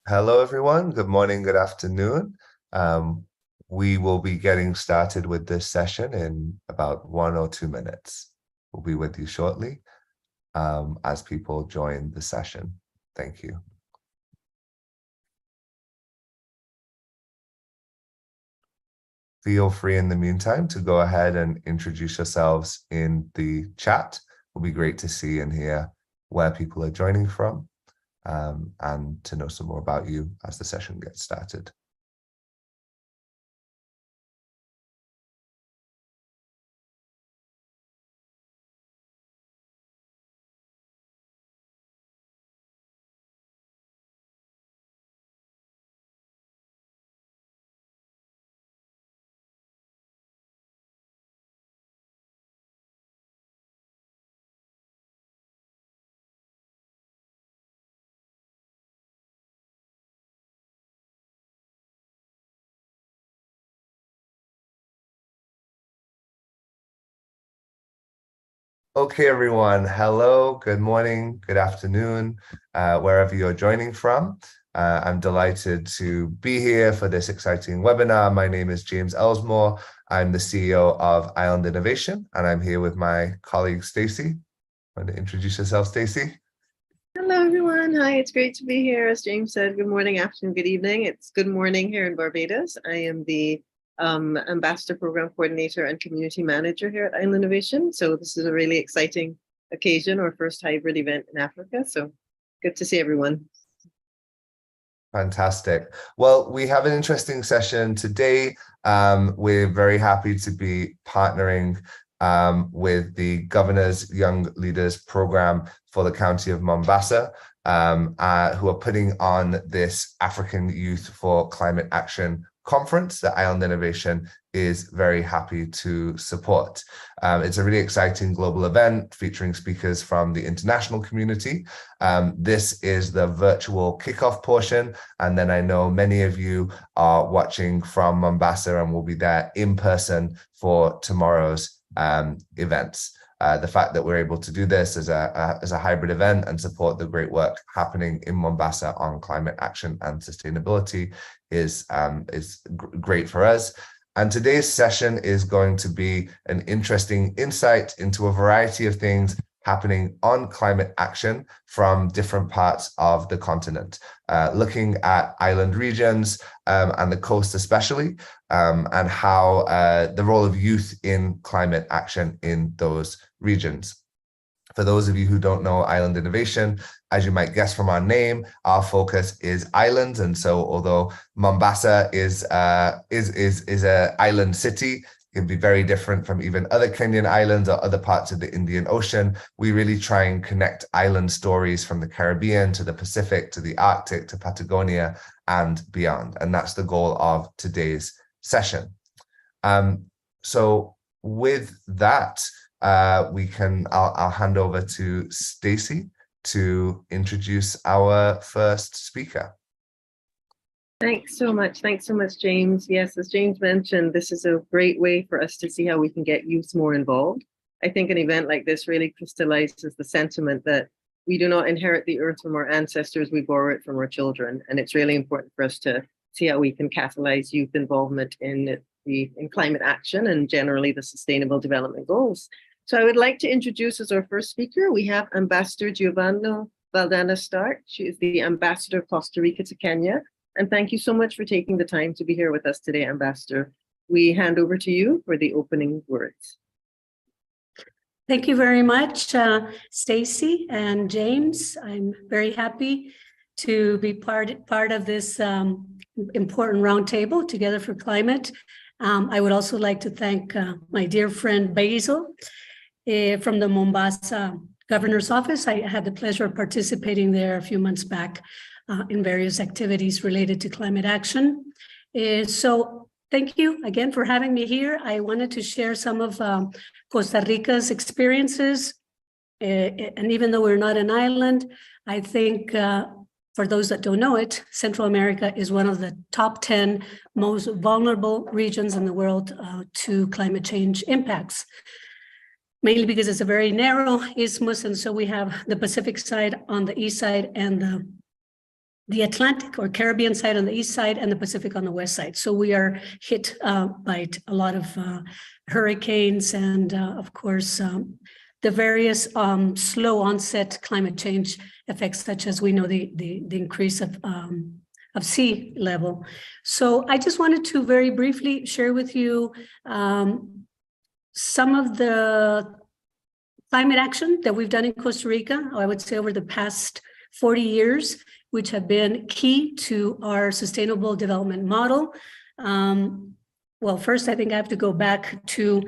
Hello, everyone. Good morning, good afternoon. Um, we will be getting started with this session in about 1 or 2 minutes. We'll be with you shortly as people join the session. Thank you. Feel free in the meantime to go ahead and introduce yourselves in the chat. It'll be great to see and hear where people are joining from. And to know some more about you as the session gets started. Okay, everyone. Hello, good morning, good afternoon, wherever you're joining from. I'm delighted to be here for this exciting webinar. My name is James Elsmore. I'm the CEO of Island Innovation, and I'm here with my colleague, Stacey. Want to introduce yourself, Stacey? Hello, everyone. Hi, it's great to be here. As James said, good morning, afternoon, good evening. It's good morning here in Barbados. I am the Ambassador Program Coordinator and Community Manager here at Island Innovation. So this is a really exciting occasion, our first hybrid event in Africa. So good to see everyone. Fantastic. Well, we have an interesting session today. We're very happy to be partnering with the Governor's Young Leaders Program for the County of Mombasa, who are putting on this African Youth for Climate Action conference that Island Innovation is very happy to support. It's a really exciting global event featuring speakers from the international community. This is the virtual kickoff portion, and then I know many of you are watching from Mombasa and will be there in person for tomorrow's events. The fact that we're able to do this as a hybrid event and support the great work happening in Mombasa on climate action and sustainability is great for us. And today's session is going to be an interesting insight into a variety of things happening on climate action from different parts of the continent, looking at island regions and the coast especially, and how the role of youth in climate action in those regions. For those of you who don't know Island Innovation, as you might guess from our name, our focus is islands. And so although Mombasa is an island city, it can be very different from even other Kenyan islands or other parts of the Indian Ocean. We really try and connect island stories from the Caribbean to the Pacific, to the Arctic, to Patagonia, and beyond. And that's the goal of today's session. So with that, I'll hand over to Stacey to introduce our first speaker. Thanks so much. Thanks so much, James. Yes, as James mentioned, this is a great way for us to see how we can get youth more involved. I think an event like this really crystallizes the sentiment that we do not inherit the earth from our ancestors, we borrow it from our children. And it's really important for us to see how we can catalyze youth involvement in climate action and generally the Sustainable Development Goals. So I would like to introduce as our first speaker, we have Ambassador Giovanna Valdana Stark. She is the Ambassador of Costa Rica to Kenya. And thank you so much for taking the time to be here with us today, Ambassador. We hand over to you for the opening words. Thank you very much, Stacey and James. I'm very happy to be part of this important roundtable, Together for Climate. I would also like to thank my dear friend Basil from the Mombasa Governor's Office. I had the pleasure of participating there a few months back in various activities related to climate action. So thank you again for having me here. I wanted to share some of Costa Rica's experiences. And even though we're not an island, I think for those that don't know it, Central America is one of the top 10 most vulnerable regions in the world to climate change impacts. Mainly because it's a very narrow isthmus, and so we have the Pacific side on the east side and the the Atlantic or Caribbean side on the east side and the Pacific on the west side. So we are hit by a lot of hurricanes and of course, the various slow onset climate change effects, such as we know the increase of sea level. So I just wanted to very briefly share with you some of the climate action that we've done in Costa Rica, I would say over the past 40 years, which have been key to our sustainable development model. Well, first, I think I have to go back to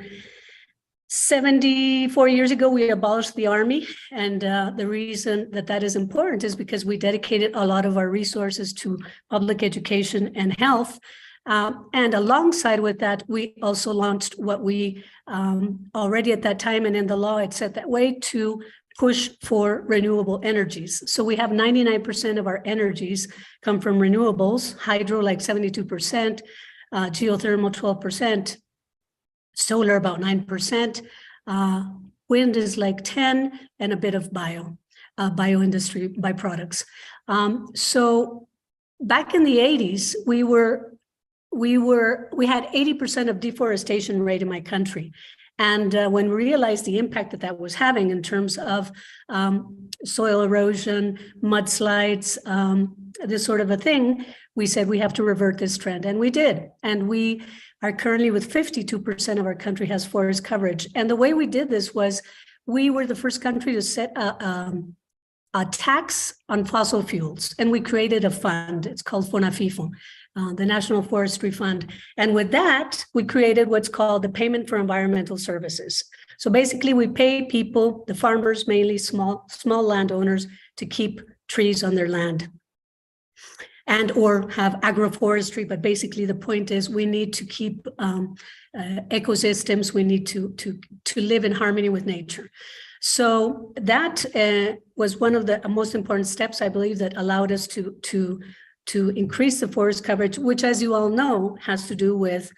74 years ago, we abolished the Army. And the reason that that is important is because we dedicated a lot of our resources to public education and health. And alongside with that, we also launched what we already at that time and in the law, it said that way to push for renewable energies. So we have 99% of our energies come from renewables, hydro like 72%, geothermal 12%, solar about 9%, wind is like 10, and a bit of bioindustry byproducts. So back in the 80s, we had 80% of deforestation rate in my country. And when we realized the impact that that was having in terms of soil erosion, mudslides, this sort of a thing, we said we have to revert this trend, and we did. And we are currently with 52% of our country has forest coverage. And the way we did this was we were the first country to set a tax on fossil fuels. And we created a fund, it's called FONAFIFO, the National Forestry Fund. And with that, we created what's called the Payment for Environmental Services. So basically we pay people, the farmers, mainly small landowners, to keep trees on their land and or have agroforestry. But basically the point is we need to keep ecosystems, we need to live in harmony with nature. So that was one of the most important steps, I believe, that allowed us to increase the forest coverage, which, as you all know, has to do with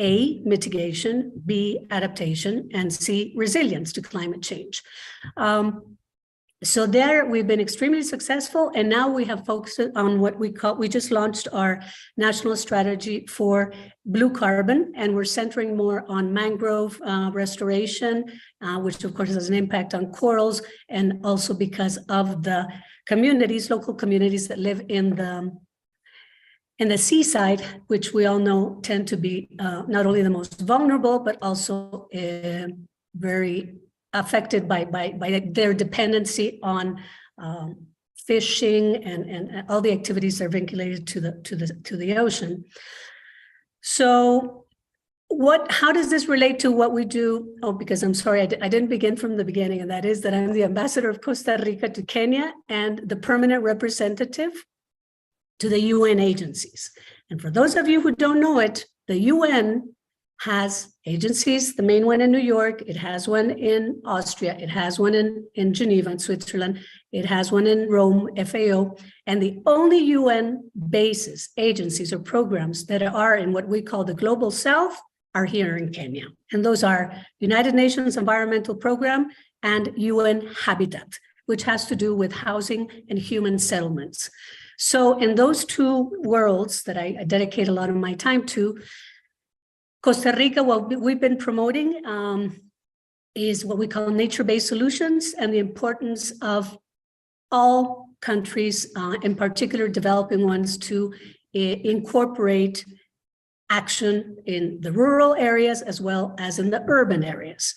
A, mitigation, B, adaptation, and C, resilience to climate change. So there we've been extremely successful, and now we have focused on what we just launched our national strategy for blue carbon, and we're centering more on mangrove restoration, which of course has an impact on corals, and also because of the communities, local communities that live in the seaside, which we all know tend to be not only the most vulnerable, but also very affected by their dependency on fishing and all the activities that are vinculated to the ocean. So how does this relate to what we do? Oh, because I'm sorry, I didn't begin from the beginning, and that is that I'm the ambassador of Costa Rica to Kenya and the permanent representative to the UN agencies. And for those of you who don't know it, the UN has agencies, the main one in New York, it has one in Austria, it has one in Geneva, in Switzerland, it has one in Rome, FAO, and the only UN bases, agencies, or programs that are in what we call the Global South are here in Kenya. And those are United Nations Environmental Program and UN Habitat, which has to do with housing and human settlements. So in those two worlds that I dedicate a lot of my time to, Costa Rica, what we've been promoting is what we call nature-based solutions, and the importance of all countries, in particular developing ones, to incorporate action in the rural areas as well as in the urban areas.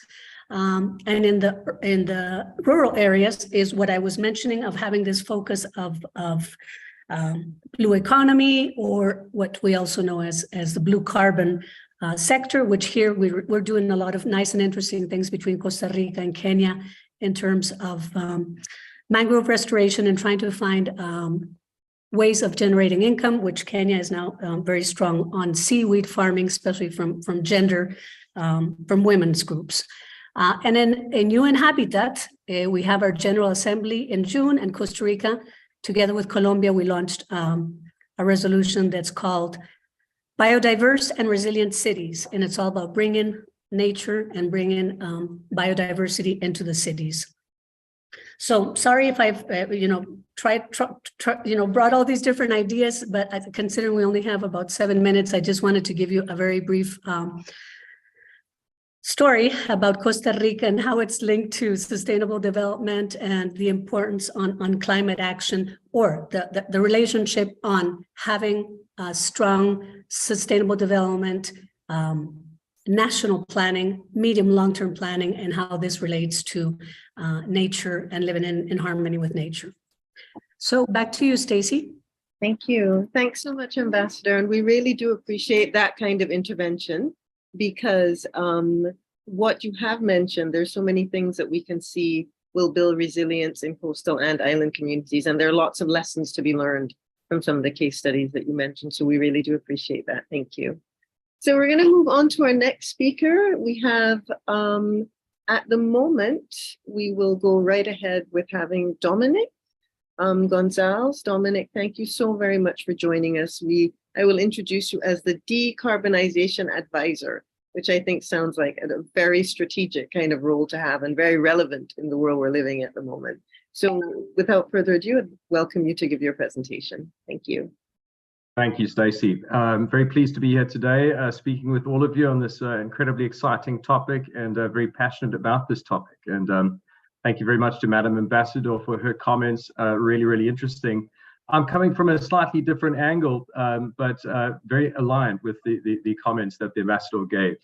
And in the rural areas is what I was mentioning of having this focus of blue economy, or what we also know as the blue carbon sector, which here we're doing a lot of nice and interesting things between Costa Rica and Kenya in terms of mangrove restoration and trying to find ways of generating income, which Kenya is now very strong on seaweed farming, especially from women's groups. And then in UN Habitat, we have our General Assembly in June, and Costa Rica, together with Colombia, we launched a resolution that's called Biodiverse and Resilient Cities, and it's all about bringing nature and bringing biodiversity into the cities. So sorry if I've, brought all these different ideas, but considering we only have about 7 minutes, I just wanted to give you a very brief story about Costa Rica and how it's linked to sustainable development and the importance on climate action, or the relationship on having a strong sustainable development, national planning, medium long-term planning, and how this relates to nature and living in harmony with nature. So back to you, Stacy. Thank you. Thanks so much, Ambassador. And we really do appreciate that kind of intervention, because what you have mentioned, there's so many things that we can see will build resilience in coastal and island communities. And there are lots of lessons to be learned from some of the case studies that you mentioned. So we really do appreciate that. Thank you. So we're going to move on to our next speaker. We have, at the moment, we will go right ahead with having Dominic Gonzalez. Dominic, thank you so very much for joining us. I will introduce you as the Decarbonization Advisor, which I think sounds like a very strategic kind of role to have and very relevant in the world we're living at the moment. So without further ado, I'd welcome you to give your presentation. Thank you. Thank you, Stacey. I'm very pleased to be here today, speaking with all of you on this incredibly exciting topic, and very passionate about this topic. And thank you very much to Madam Ambassador for her comments. Really, really interesting. I'm coming from a slightly different angle, but very aligned with the comments that the Ambassador gave.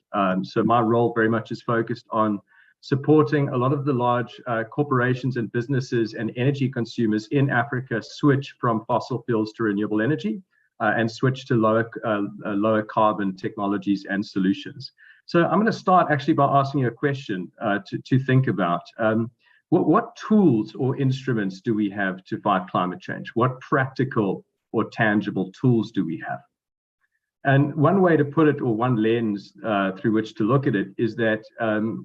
So my role very much is focused on supporting a lot of the large corporations and businesses and energy consumers in Africa switch from fossil fuels to renewable energy, and switch to lower carbon technologies and solutions. So I'm going to start actually by asking you a question to think about. What tools or instruments do we have to fight climate change? What practical or tangible tools do we have? And one way to put it, or one lens through which to look at it, is that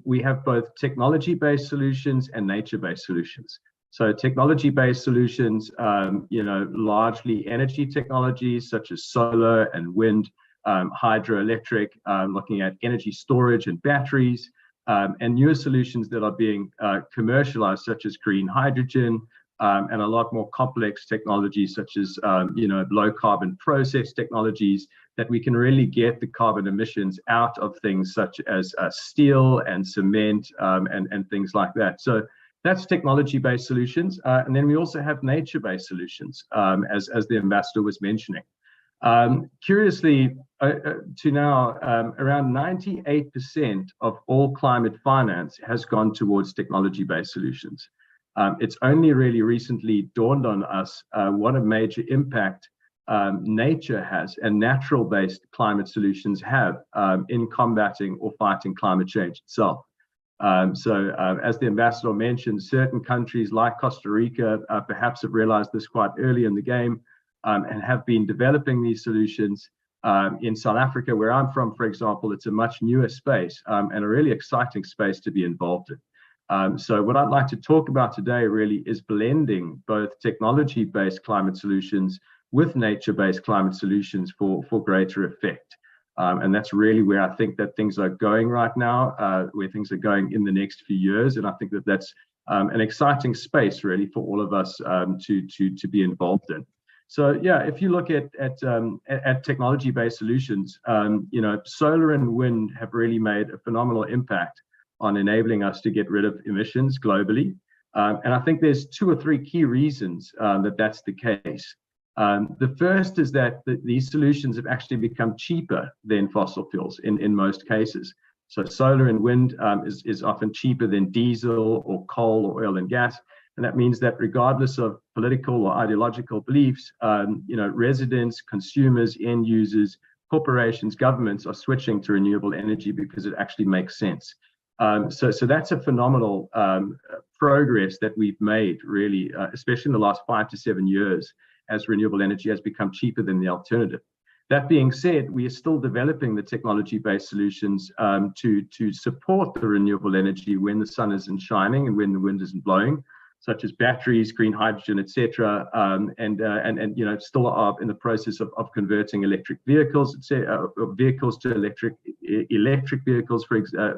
we have both technology-based solutions and nature-based solutions. So technology-based solutions, largely energy technologies such as solar and wind, hydroelectric, looking at energy storage and batteries, and newer solutions that are being commercialized, such as green hydrogen, and a lot more complex technologies such as low carbon process technologies that we can really get the carbon emissions out of things such as steel and cement, and things like that. So that's technology-based solutions. And then we also have nature-based solutions, as the Ambassador was mentioning. Curiously, to now, around 98% of all climate finance has gone towards technology-based solutions. It's only really recently dawned on us what a major impact nature has and natural-based climate solutions have in combating or fighting climate change itself. So as the Ambassador mentioned, certain countries like Costa Rica perhaps have realized this quite early in the game, and have been developing these solutions. In South Africa, where I'm from, for example, it's a much newer space, and a really exciting space to be involved in. So what I'd like to talk about today really is blending both technology-based climate solutions with nature-based climate solutions for greater effect. And that's really where I think that things are going right now, where things are going in the next few years. And I think that that's an exciting space really for all of us to be involved in. So yeah, if you look at technology-based solutions, solar and wind have really made a phenomenal impact on enabling us to get rid of emissions globally. And I think there's 2 or 3 key reasons that that's the case. The first is that these solutions have actually become cheaper than fossil fuels in most cases. So solar and wind is often cheaper than diesel or coal or oil and gas. And that means that regardless of political or ideological beliefs, residents, consumers, end users, corporations, governments are switching to renewable energy because it actually makes sense. So that's a phenomenal progress that we've made, really, especially in the last 5 to 7 years, as renewable energy has become cheaper than the alternative. That being said, we are still developing the technology-based solutions to support the renewable energy when the sun isn't shining and when the wind isn't blowing, such as batteries, green hydrogen, etc., and still are in the process of converting electric vehicles, vehicles to electric vehicles, for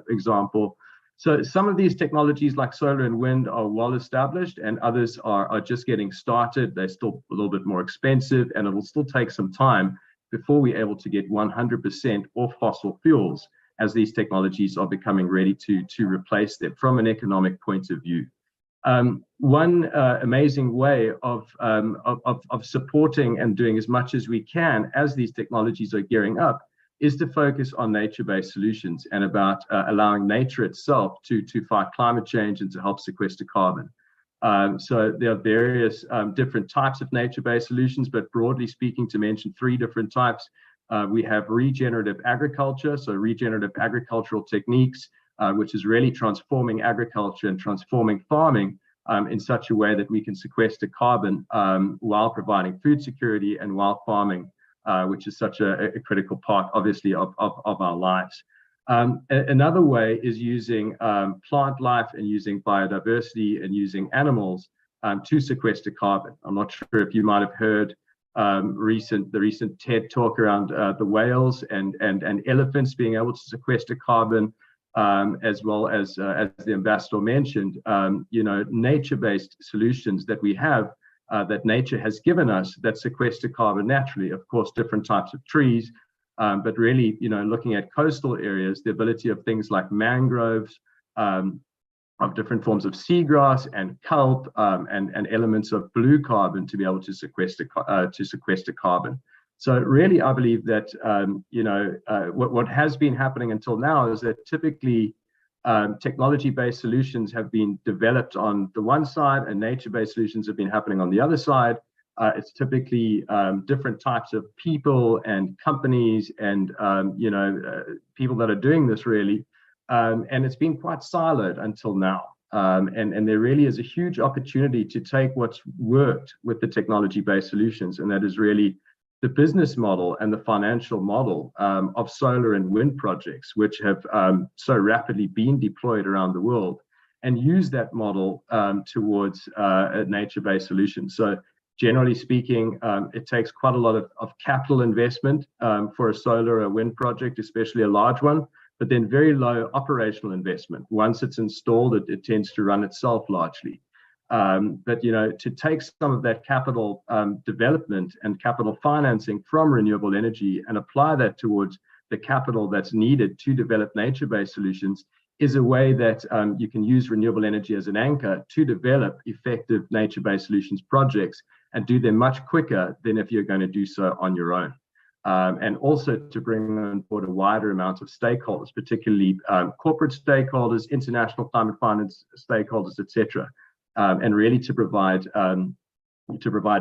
example. So some of these technologies like solar and wind are well established, and others are just getting started. They're still a little bit more expensive, and it'll still take some time before we're able to get 100% off fossil fuels as these technologies are becoming ready to replace them from an economic point of view. One amazing way of supporting and doing as much as we can as these technologies are gearing up is to focus on nature-based solutions and about allowing nature itself to fight climate change and to help sequester carbon. So there are various different types of nature-based solutions, but broadly speaking, to mention 3 different types, we have regenerative agriculture, so regenerative agricultural techniques, which is really transforming agriculture and transforming farming in such a way that we can sequester carbon while providing food security and while farming, which is such a critical part, obviously, of our lives. Another way is using plant life and using biodiversity and using animals to sequester carbon. I'm not sure if you might have heard the recent TED talk around the whales and elephants being able to sequester carbon, as well as the ambassador mentioned, nature-based solutions that we have, that nature has given us that sequester carbon naturally. Of course, different types of trees, but really, looking at coastal areas, the ability of things like mangroves, of different forms of seagrass and kelp, and elements of blue carbon to be able to sequester carbon. So really, I believe that what has been happening until now is that typically technology-based solutions have been developed on the one side and nature-based solutions have been happening on the other side. It's typically different types of people and companies and people that are doing this really, and it's been quite siloed until now. And there really is a huge opportunity to take what's worked with the technology-based solutions, and that is really the business model and the financial model of solar and wind projects, which have so rapidly been deployed around the world, and use that model towards nature-based solutions. So generally speaking, it takes quite a lot of capital investment for a solar or wind project, especially a large one, but then very low operational investment. Once it's installed, it tends to run itself largely. But to take some of that capital development and capital financing from renewable energy and apply that towards the capital that's needed to develop nature-based solutions is a way that you can use renewable energy as an anchor to develop effective nature-based solutions projects and do them much quicker than if you're going to do so on your own. And also to bring on board a wider amount of stakeholders, particularly corporate stakeholders, international climate finance stakeholders, etc. And really to provide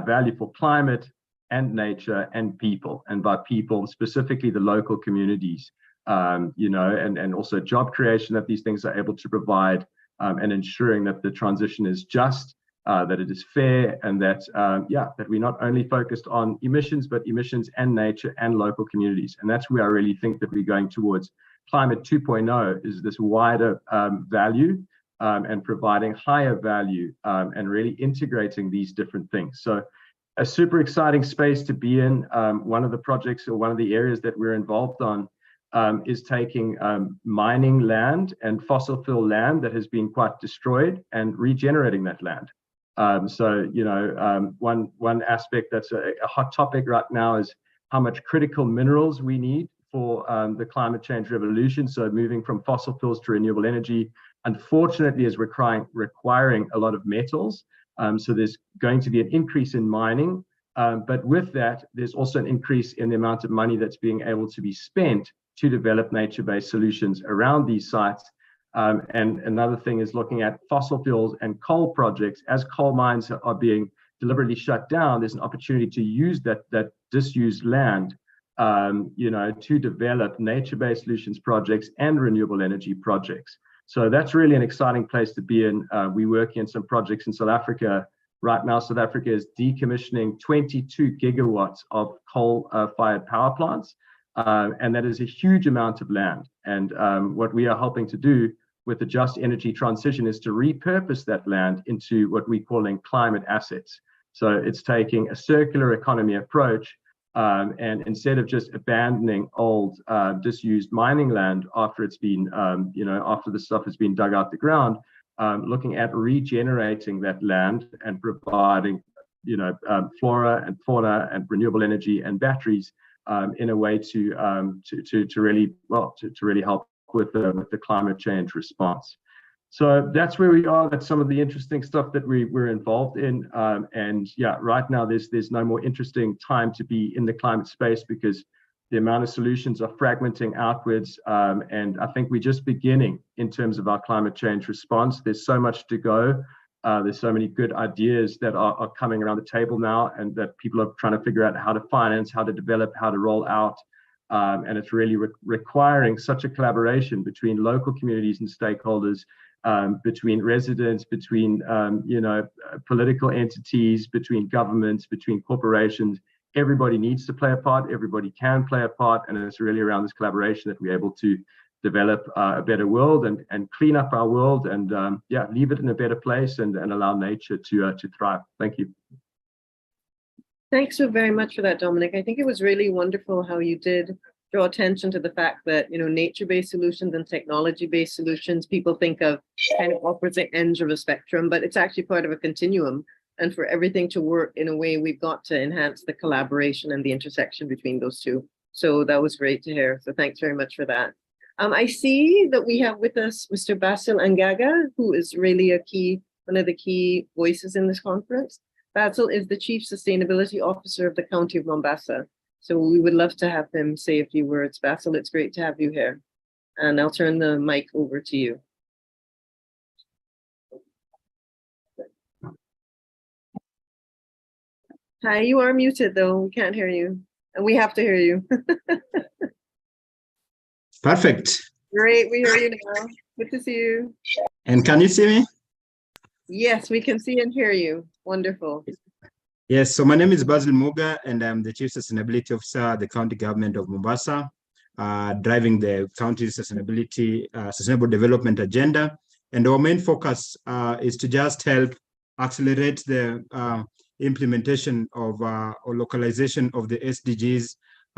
value for climate and nature and people, and by people specifically the local communities, and also job creation that these things are able to provide, and ensuring that the transition is just, that it is fair, and that that we're not only focused on emissions, but emissions and nature and local communities. And that's where I really think that we're going towards climate 2.0, is this wider value. And providing higher value, and really integrating these different things. So a super exciting space to be in. One of the projects or one of the areas that we're involved on is taking mining land and fossil fuel land that has been quite destroyed and regenerating that land. One aspect that's a hot topic right now is how much critical minerals we need for the climate change revolution. So moving from fossil fuels to renewable energy, unfortunately, is requiring a lot of metals. So there's going to be an increase in mining, but with that, there's also an increase in the amount of money that's being able to be spent to develop nature-based solutions around these sites. And another thing is looking at fossil fuels and coal projects. As coal mines are being deliberately shut down, there's an opportunity to use that disused land to develop nature-based solutions projects and renewable energy projects. So that's really an exciting place to be in. We're working on some projects in South Africa. Right now, South Africa is decommissioning 22 gigawatts of coal-fired power plants, and that is a huge amount of land. And what we are helping to do with the just energy transition is to repurpose that land into what we're calling climate assets. So it's taking a circular economy approach And instead of just abandoning old, disused mining land after it's been, after the stuff has been dug out the ground, looking at regenerating that land and providing, flora and fauna and renewable energy and batteries in a way to really help with the climate change response. So that's where we are. That's some of the interesting stuff that we're involved in. And yeah, right now there's no more interesting time to be in the climate space because the amount of solutions are fragmenting outwards. And I think we're just beginning in terms of our climate change response. There's so much to go. There's so many good ideas that are coming around the table now, and that people are trying to figure out how to finance, how to develop, how to roll out. And it's really requiring such a collaboration between local communities and stakeholders, between residents, between political entities, between governments, between corporations. Everybody needs to play a part. Everybody can play a part, and it's really around this collaboration that we're able to develop a better world and clean up our world and leave it in a better place and allow nature to thrive. Thank you. Thanks so very much for that, Dominic. I think it was really wonderful how you did draw attention to the fact that, nature-based solutions and technology-based solutions, people think of kind of opposite ends of a spectrum, but it's actually part of a continuum. And for everything to work in a way, we've got to enhance the collaboration and the intersection between those two. So that was great to hear. So thanks very much for that. I see that we have with us Mr. Basil Angaga, who is really one of the key voices in this conference. Basil is the Chief Sustainability Officer of the County of Mombasa. So we would love to have him say a few words. Basil, it's great to have you here. And I'll turn the mic over to you. Hi, you are muted though. We can't hear you. And we have to hear you. Perfect. Great, we hear you now. Good to see you. And can you see me? Yes, we can see and hear you. Wonderful. Yes, so my name is Basil Muga, and I'm the Chief Sustainability Officer at the County Government of Mombasa, driving the county's sustainable development agenda. And our main focus is to just help accelerate the implementation of or localization of the SDGs,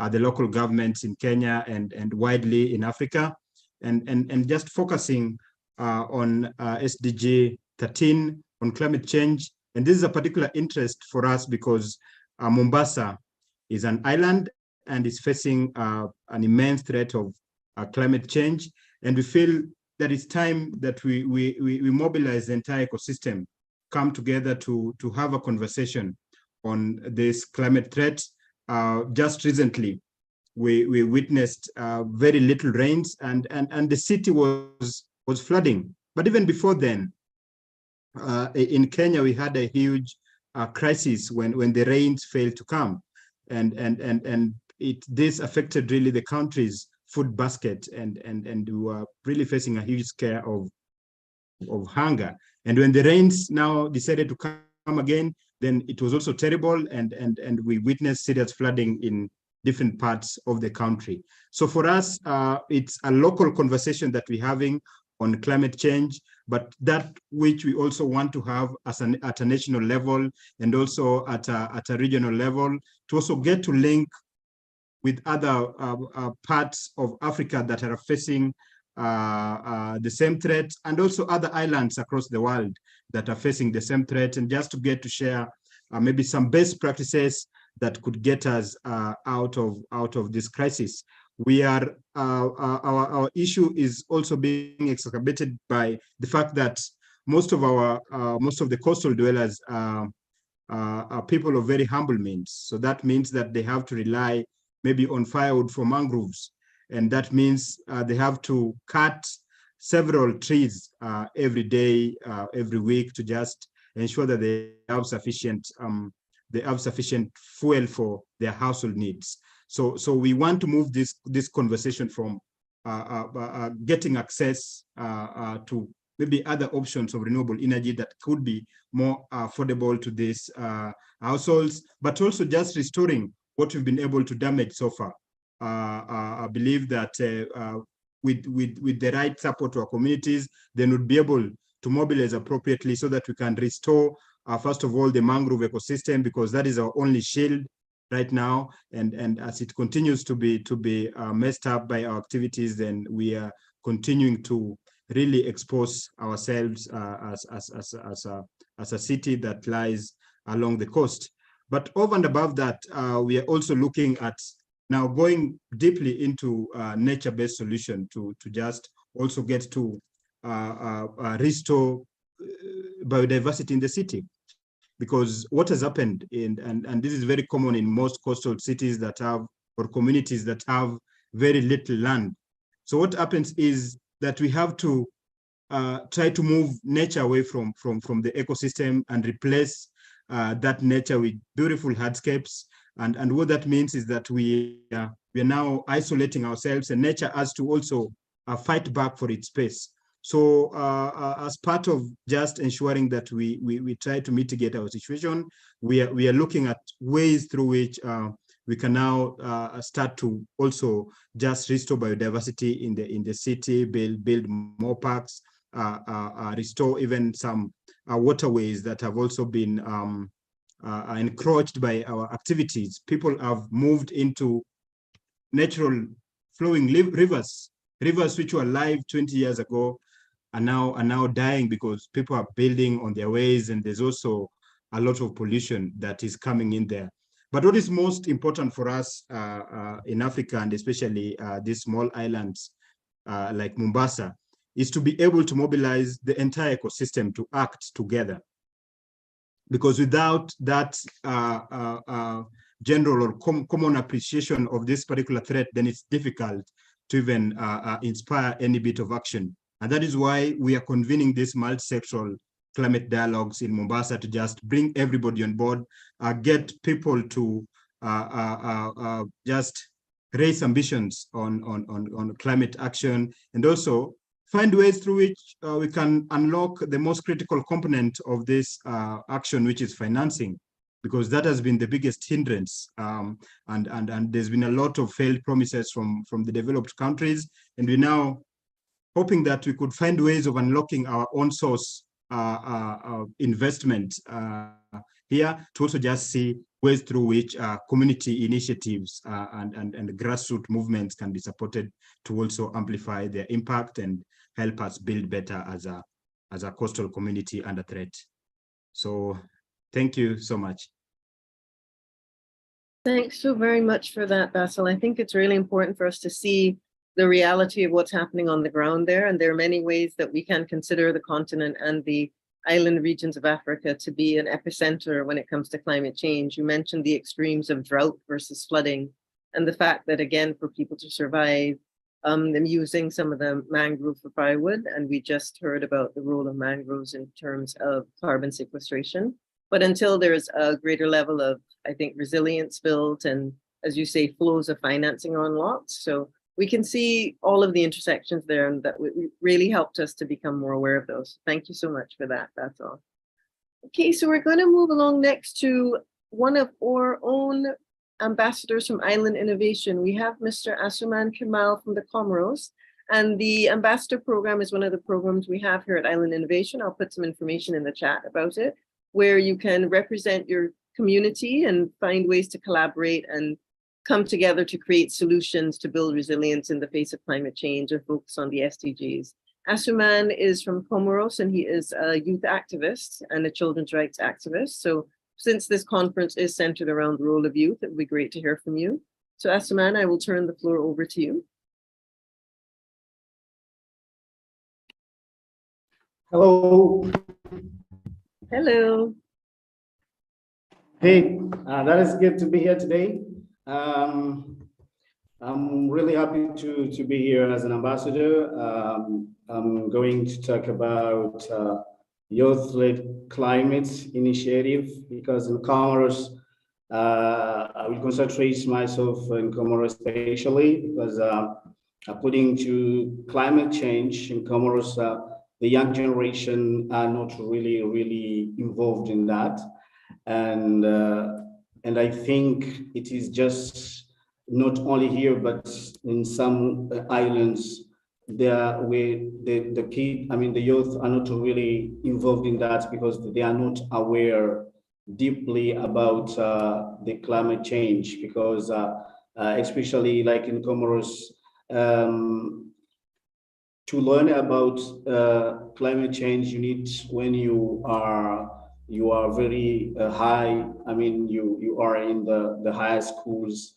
the local governments in Kenya and widely in Africa, and just focusing on SDG 13 on climate change. And this is a particular interest for us because Mombasa is an island and is facing an immense threat of climate change. And we feel that it's time that we mobilize the entire ecosystem, come together to have a conversation on this climate threat. Just recently, we witnessed very little rains and the city was flooding. But even before then, in Kenya, we had a huge crisis when the rains failed to come, and this affected really the country's food basket, and we were really facing a huge scare of hunger. And when the rains now decided to come again, then it was also terrible, and we witnessed serious flooding in different parts of the country. So for us, it's a local conversation that we're having on climate change, but that which we also want to have at a national level and also at a regional level, to also get to link with other parts of Africa that are facing the same threat, and also other islands across the world that are facing the same threat, and just to get to share maybe some best practices that could get us out of this crisis. We are our issue is also being exacerbated by the fact that most of the coastal dwellers are people of very humble means. So that means that they have to rely maybe on firewood for mangroves, and that means they have to cut several trees every day, every week, to just ensure that they have sufficient fuel for their household needs. So we want to move this conversation from getting access to maybe other options of renewable energy that could be more affordable to these households, but also just restoring what we've been able to damage so far. I believe that with the right support to our communities, then we'll be able to mobilize appropriately so that we can restore, first of all, the mangrove ecosystem, because that is our only shield right now, and as it continues to be messed up by our activities, then we are continuing to really expose ourselves as a city that lies along the coast. But over and above that, we are also looking at now going deeply into nature-based solution to just also get to restore biodiversity in the city. Because what has happened, and this is very common in most coastal cities that have, or communities that have very little land. So what happens is that we have to try to move nature away from the ecosystem and replace that nature with beautiful hardscapes. And what that means is that we are now isolating ourselves, and nature has to also fight back for its space. So as part of just ensuring that we try to mitigate our situation, we are looking at ways through which we can now start to also just restore biodiversity in the city, build more parks, restore even some waterways that have also been encroached by our activities. People have moved into natural flowing rivers which were alive 20 years ago are now dying because people are building on their ways, and there's also a lot of pollution that is coming in there. But what is most important for us in Africa, and especially these small islands like Mombasa, is to be able to mobilize the entire ecosystem to act together. Because without that general or common appreciation of this particular threat, then it's difficult to even inspire any bit of action. And that is why we are convening these multi-sectoral climate dialogues in Mombasa to just bring everybody on board, get people to just raise ambitions on climate action, and also find ways through which we can unlock the most critical component of this action, which is financing, because that has been the biggest hindrance. And there's been a lot of failed promises from the developed countries, and we're now hoping that we could find ways of unlocking our own source investment here, to also just see ways through which community initiatives and grassroots movements can be supported to also amplify their impact and help us build better as a coastal community under threat. So thank you so much. Thanks so very much for that, Basil. I think it's really important for us to see the reality of what's happening on the ground there. And there are many ways that we can consider the continent and the island regions of Africa to be an epicenter when it comes to climate change. You mentioned the extremes of drought versus flooding, and the fact that, again, for people to survive, them using some of the mangrove for firewood. And we just heard about the role of mangroves in terms of carbon sequestration. But until there's a greater level of, I think, resilience built and, as you say, flows of financing unlocked. So we can see all of the intersections there, and that really helped us to become more aware of those. Thank you so much for that. That's all. Okay, so we're going to move along next to one of our own ambassadors from Island Innovation. We have Mr. Asuman Kamal from the Comoros, and the ambassador program is one of the programs we have here at Island Innovation. I'll put some information in the chat about it, where you can represent your community and find ways to collaborate and come together to create solutions to build resilience in the face of climate change and focus on the SDGs. Asuman is from Comoros, and he is a youth activist and a children's rights activist. So since this conference is centered around the role of youth, it would be great to hear from you. So Asuman, I will turn the floor over to you. Hello. Hello. Hey, that is good to be here today. I'm really happy to be here as an ambassador. I'm going to talk about youth-led climate initiative, because in Comoros, I will concentrate myself in Comoros especially because according to climate change in Comoros, the young generation are not really involved in that. And I think it is just not only here, but in some islands there where the youth are not really involved in that because they are not aware deeply about the climate change, because especially like in Comoros, to learn about climate change, you need, when you are very high. I mean, you are in the higher schools,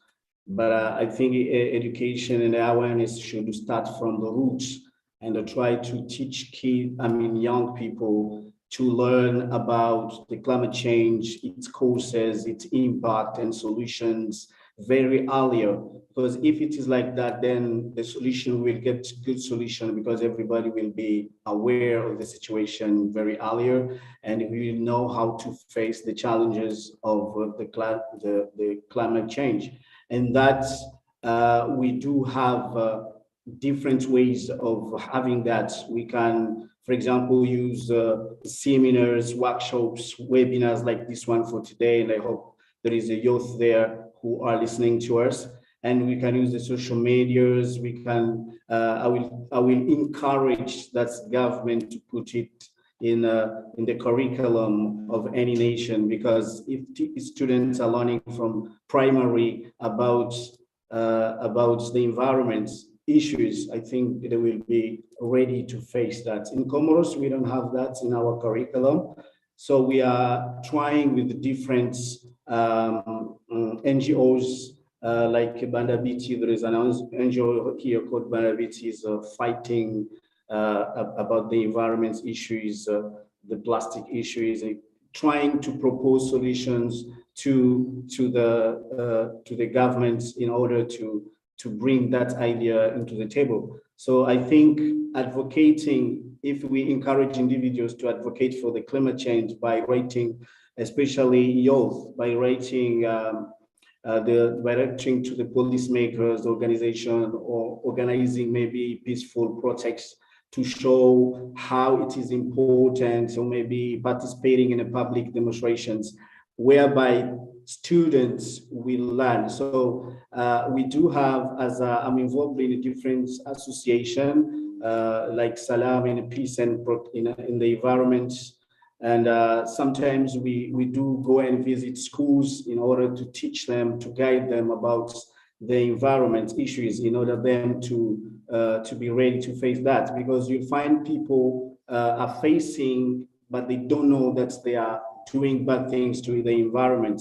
but I think education and awareness should start from the roots, and try to teach young people to learn about the climate change, its causes, its impact, and solutions very earlier. Because if it is like that, then the solution will get good solution, because everybody will be aware of the situation very earlier, and we will know how to face the challenges of the climate change. And that we do have different ways of having that. We can, for example, use seminars, workshops, webinars like this one for today, and I hope there is a youth there who are listening to us. And we can use the social medias. We can. I will encourage that government to put it in the curriculum of any nation, because if students are learning from primary about the environment issues, I think they will be ready to face that. In Comoros, we don't have that in our curriculum. So we are trying with different NGOs like Bandabiti. There is an NGO here called Bandabiti, is fighting about the environment issues, the plastic issues, trying to propose solutions to the governments in order to bring that idea into the table. So I think advocating, if we encourage individuals to advocate for the climate change by writing, especially youth, by writing directing to the policymakers, organization, or organizing maybe peaceful protests to show how it is important, or maybe participating in a public demonstrations whereby students will learn. So we do have, as I'm involved in a different association like Salam in peace and in the environment. And sometimes we do go and visit schools in order to teach them, to guide them about the environment issues, in order them to be ready to face that. Because you find people are facing, but they don't know that they are doing bad things to the environment.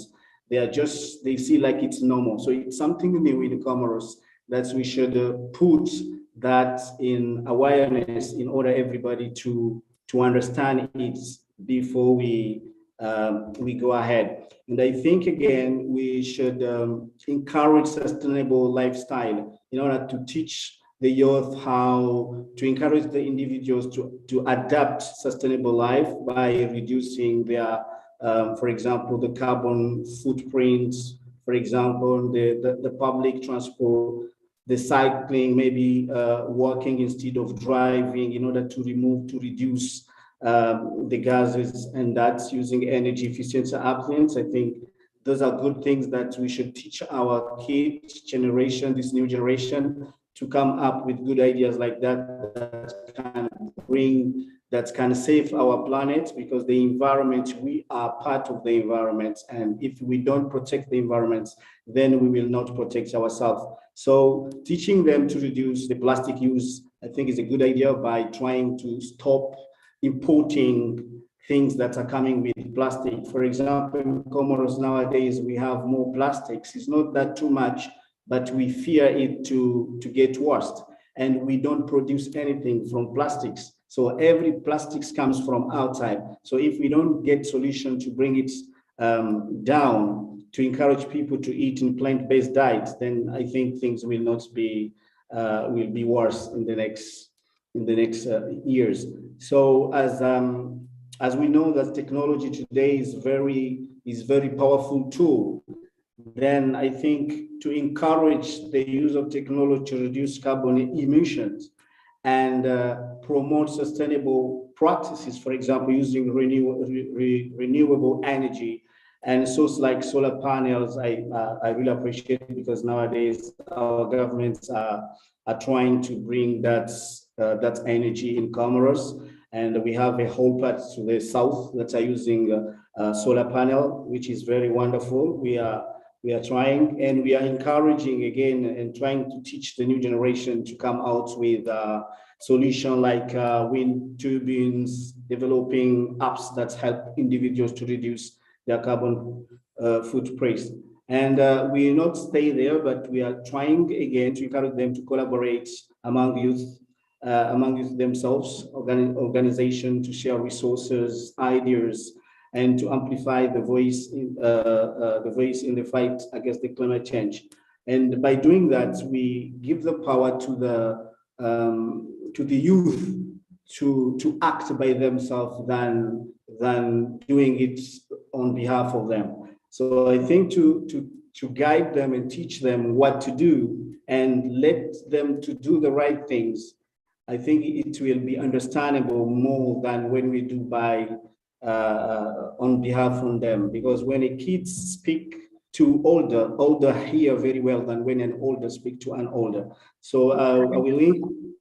They see like it's normal. So it's something new in Comoros that we should put that in awareness, in order everybody to understand it before we go ahead. And I think, again, we should encourage sustainable lifestyle in order to teach the youth how to encourage the individuals to adapt sustainable life by reducing their, for example, the carbon footprints, for example, the public transport, the cycling, maybe walking instead of driving, in order to reduce the gases, and that's using energy efficient appliances. I think those are good things that we should teach our kids generation, this new generation, to come up with good ideas like that that can save our planet, because the environment, we are part of the environment, and if we don't protect the environment, then we will not protect ourselves. So teaching them to reduce the plastic use, I think, is a good idea, by trying to stop importing things that are coming with plastic. For example, in Comoros nowadays, we have more plastics. It's not that too much, but we fear it to get worse. And we don't produce anything from plastics. So every plastics comes from outside. So if we don't get solution to bring it down, to encourage people to eat in plant-based diets, then I think things will not be will be worse in the next years. So as we know that technology today is very powerful tool, then I think to encourage the use of technology to reduce carbon emissions and promote sustainable practices, for example, using renewable energy and source like solar panels, I really appreciate it, because nowadays our governments are trying to bring that energy in Comoros, and we have a whole part to the south that are using solar panel, which is very wonderful. We are trying, and we are encouraging again and trying to teach the new generation to come out with solution like wind turbines, developing apps that help individuals to reduce their carbon footprint. And we will not stay there, but we are trying again to encourage them to collaborate among youth themselves, organization, to share resources, ideas, and to amplify the voice in the fight against the climate change. And by doing that, we give the power to the youth to act by themselves than doing it on behalf of them. So I think to guide them and teach them what to do and let them to do the right things, I think it will be understandable more than when we do by on behalf of them. Because when a kid speak to older hear very well than when an older speak to an older. So I will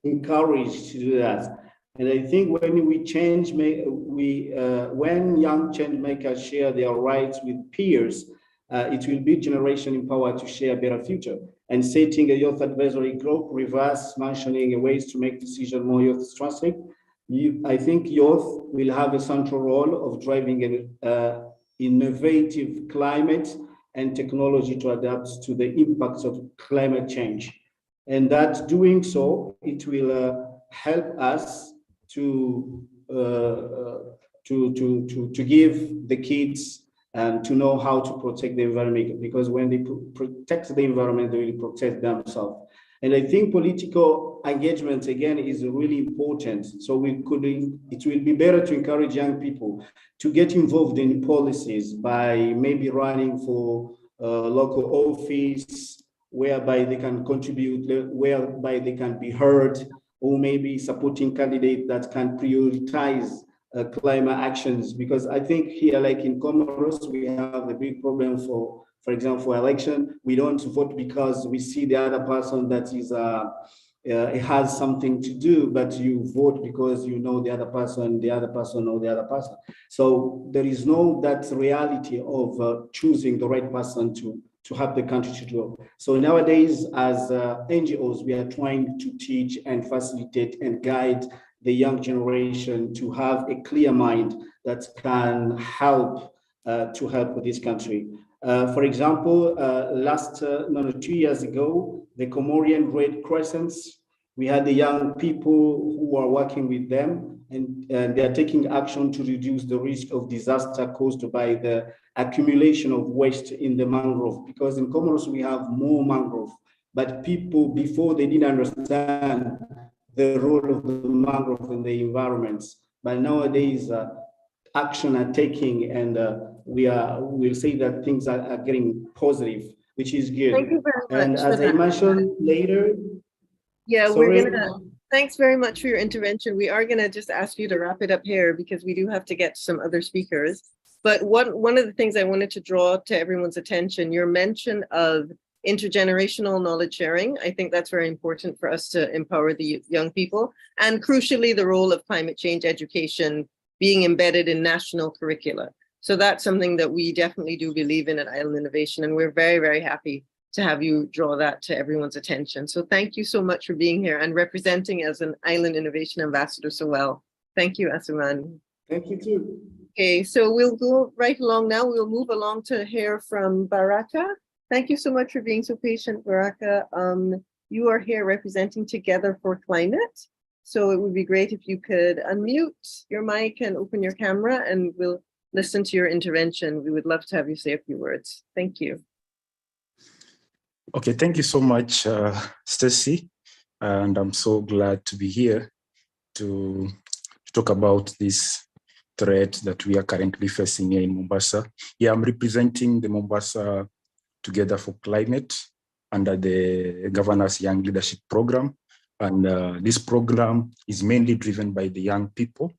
encourage to do that. And I think when we change, when young change makers share their rights with peers, it will be generation empowered to share a better future. And setting a youth advisory group, reverse mentioning ways to make decisions more youth-centric, I think youth will have a central role of driving an innovative climate and technology to adapt to the impacts of climate change. And that doing so, it will help us to give the kids to know how to protect the environment, because when they protect the environment, they will protect themselves. And I think political engagement, again, is really important. So it will be better to encourage young people to get involved in policies by maybe running for local office, whereby they can contribute, whereby they can be heard, or maybe supporting candidates that can prioritize climate actions. Because I think here, like in Comoros, we have a big problem for example, for election, we don't vote because we see the other person that is it has something to do, but you vote because you know the other person, or the other person. So there is no that reality of choosing the right person to help the country to grow. So nowadays, as NGOs, we are trying to teach and facilitate and guide the young generation to have a clear mind that can help to help with this country. For example, 2 years ago, the Comorian Red Crescents, we had the young people who are working with them, and they are taking action to reduce the risk of disaster caused by the accumulation of waste in the mangrove. Because in Comoros, we have more mangrove, but people before they didn't understand the role of the mangrove in the environments. But nowadays, action are taking, and we'll say that things are getting positive, which is good. Thank you very much. And as I mentioned later, yeah, sorry. Thanks very much for your intervention. We are gonna just ask you to wrap it up here because we do have to get to some other speakers. But one of the things I wanted to draw to everyone's attention, your mention of intergenerational knowledge sharing. I think that's very important for us to empower the young people, and crucially, the role of climate change education being embedded in national curricula. So that's something that we definitely do believe in at Island Innovation, and we're very, very happy to have you draw that to everyone's attention. So thank you so much for being here and representing as an Island Innovation Ambassador so well. Thank you, Asuman. Thank you too. Okay, so we'll go right along now. We'll move along to hear from Baraka. Thank you so much for being so patient, Baraka. You are here representing Together for Climate. So it would be great if you could unmute your mic and open your camera, and we'll listen to your intervention. We would love to have you say a few words. Thank you. Okay, thank you so much, Stacy. And I'm so glad to be here to talk about this threat that we are currently facing here in Mombasa. Yeah, I'm representing the Mombasa Together for Climate under the Governor's Young Leadership Program. And this program is mainly driven by the young people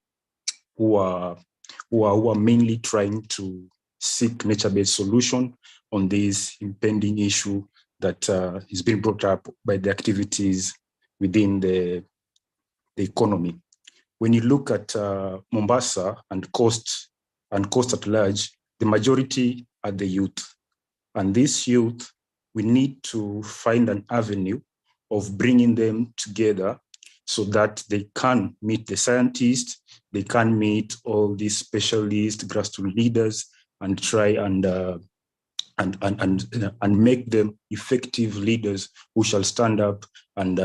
who are mainly trying to seek nature-based solution on this impending issue that is being brought up by the activities within the economy. When you look at Mombasa and coast and coast at large, the majority are the youth. And this youth, we need to find an avenue of bringing them together so that they can meet the scientists, they can meet all these specialists, grassroots leaders, and try and make them effective leaders who shall stand up and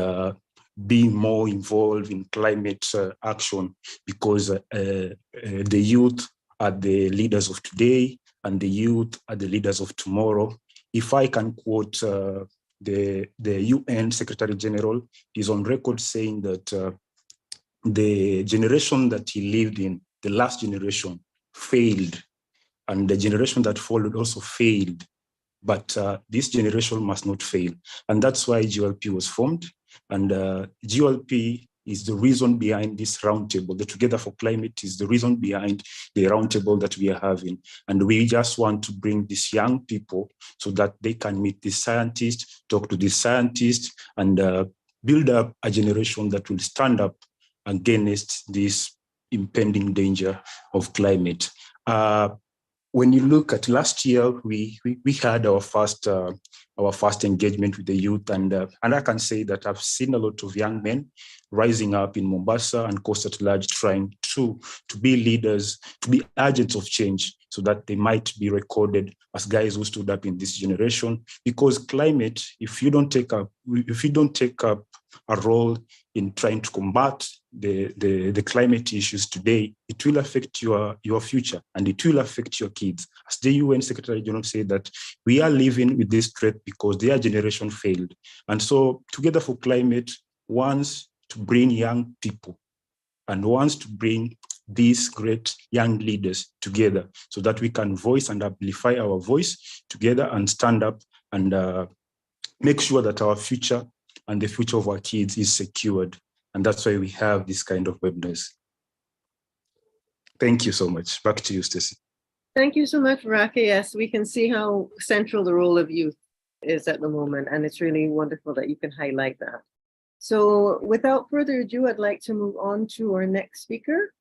be more involved in climate action, because the youth are the leaders of today and the youth are the leaders of tomorrow. If I can quote the UN Secretary General, is on record saying that the generation that he lived in, the last generation, failed, and the generation that followed also failed. But this generation must not fail. And that's why GYLP was formed. And GYLP is the reason behind this roundtable. The Together for Climate is the reason behind the roundtable that we are having. And we just want to bring these young people so that they can meet the scientists, talk to the scientists, and build up a generation that will stand up against this impending danger of climate. When you look at last year, we had our first engagement with the youth, and I can say that I've seen a lot of young men rising up in Mombasa and coast at large, trying to be leaders, to be agents of change, so that they might be recorded as guys who stood up in this generation. Because climate, if you don't take up a role in trying to combat the climate issues today, it will affect your future, and it will affect your kids. As the UN Secretary General said, that we are living with this threat because their generation failed. And so Together for Climate wants to bring young people and wants to bring these great young leaders together so that we can voice and amplify our voice together and stand up and make sure that our future and the future of our kids is secured. And that's why we have this kind of webinars. Thank you so much. Back to you, Stacey. Thank you so much, Raka. Yes, we can see how central the role of youth is at the moment, and it's really wonderful that you can highlight that. So without further ado, I'd like to move on to our next speaker.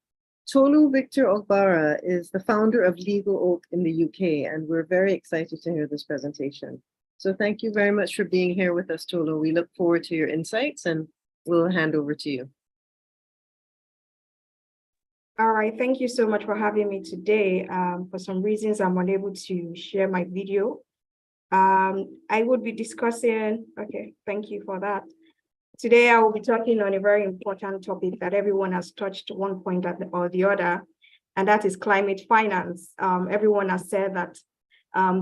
Tolu Victor Ogbara is the founder of Legal Oak in the UK, and we're very excited to hear this presentation. So thank you very much for being here with us, Tolu. We look forward to your insights, and we'll hand over to you. All right, thank you so much for having me today. For some reasons, I'm unable to share my video. I would be discussing, okay, thank you for that. Today, I will be talking on a very important topic that everyone has touched one point or the other, and that is climate finance. Everyone has said that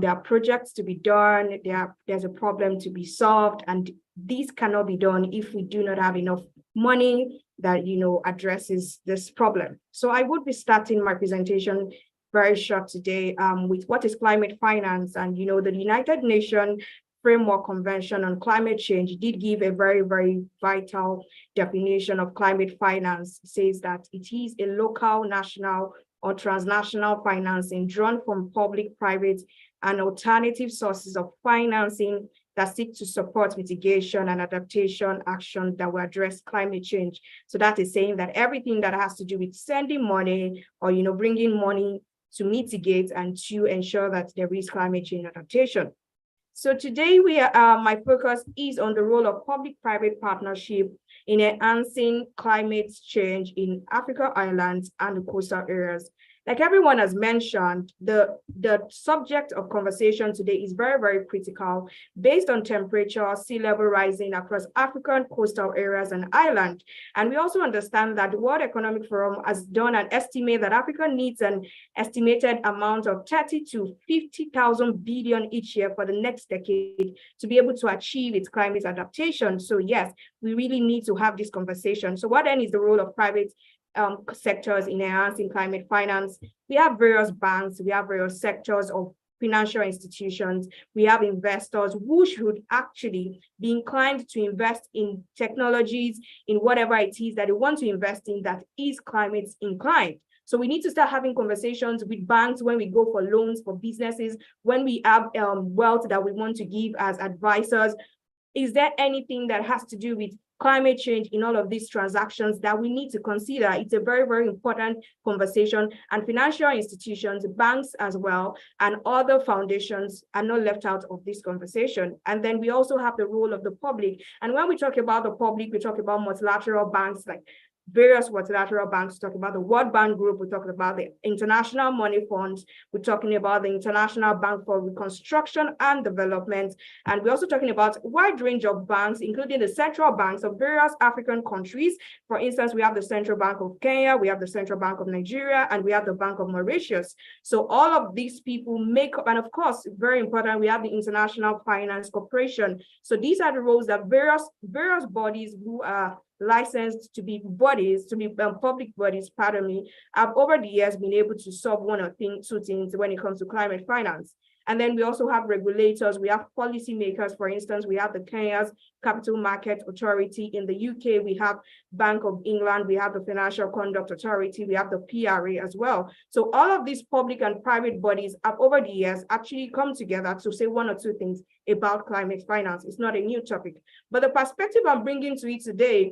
there are projects to be done, there's a problem to be solved, and these cannot be done if we do not have enough money that addresses this problem. So I would be starting my presentation very short today with what is climate finance. And the United Nations Framework Convention on Climate Change did give a very, very vital definition of climate finance. It says that it is a local, national, or transnational financing drawn from public, private, and alternative sources of financing that seek to support mitigation and adaptation action that will address climate change. So that is saying that everything that has to do with sending money or bringing money to mitigate and to ensure that there is climate change adaptation. So today my focus is on the role of public-private partnership in enhancing climate change in Africa islands and the coastal areas. Like everyone has mentioned, the subject of conversation today is very, very critical based on temperature, sea level rising across African coastal areas and islands. And we also understand that the World Economic Forum has done an estimate that Africa needs an estimated amount of 30 to 50,000 billion each year for the next decade to be able to achieve its climate adaptation. So yes, we really need to have this conversation. So what then is the role of private sectors in enhancing climate finance? We have various banks, we have various sectors of financial institutions, we have investors who should actually be inclined to invest in technologies, in whatever it is that they want to invest in that is climate inclined. So we need to start having conversations with banks when we go for loans for businesses, when we have wealth that we want to give as advisors. Is there anything that has to do with climate change in all of these transactions that we need to consider. It's a very, very important conversation, and financial institutions, banks as well, and other foundations are not left out of this conversation. And then we also have the role of the public. And when we talk about the public, we talk about multilateral banks, like various multilateral banks. We talk about the World Bank Group, we talk about the International Money Fund, we're talking about the International Bank for Reconstruction and Development, and we're also talking about a wide range of banks, including the central banks of various African countries. For instance, we have the Central Bank of Kenya, we have the Central Bank of Nigeria, and we have the Bank of Mauritius. So all of these people make up, and of course, very important, we have the International Finance Corporation. So these are the roles that various bodies who are licensed to be bodies, to be public bodies, pardon me, have over the years been able to solve one or two things when it comes to climate finance. And then we also have regulators, we have policymakers. For instance, we have the Kenya's Capital Market Authority. In the UK, we have Bank of England, we have the Financial Conduct Authority, we have the PRA as well. So all of these public and private bodies have over the years actually come together to say one or two things about climate finance. It's not a new topic, but the perspective I'm bringing to it today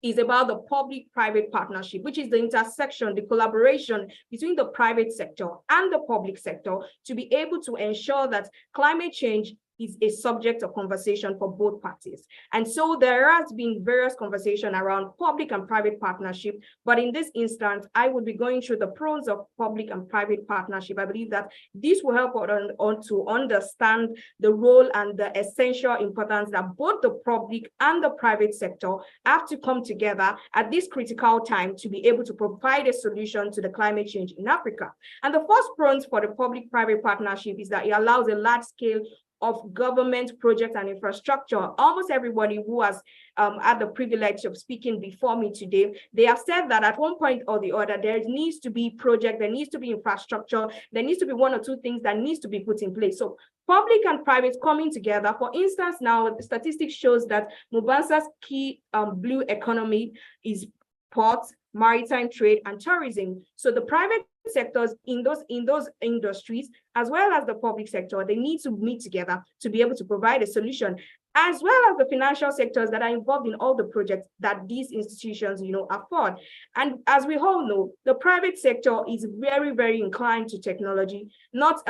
is about the public-private partnership, which is the intersection, the collaboration between the private sector and the public sector to be able to ensure that climate change is a subject of conversation for both parties. And so there has been various conversation around public and private partnership, but in this instance, I would be going through the pros of public and private partnership. I believe that this will help us to understand the role and the essential importance that both the public and the private sector have to come together at this critical time to be able to provide a solution to the climate change in Africa. And the first pros for the public-private partnership is that it allows a large scale of government projects and infrastructure. Almost everybody who has had the privilege of speaking before me today, they have said that at one point or the other, there needs to be project, there needs to be infrastructure, there needs to be one or two things that needs to be put in place. So public and private coming together. For instance, now the statistics shows that Mombasa's key blue economy is ports, maritime trade, and tourism. So the private sectors in those industries, as well as the public sector, they need to meet together to be able to provide a solution, as well as the financial sectors that are involved in all the projects that these institutions, afford. And as we all know, the private sector is very, very inclined to technology. Not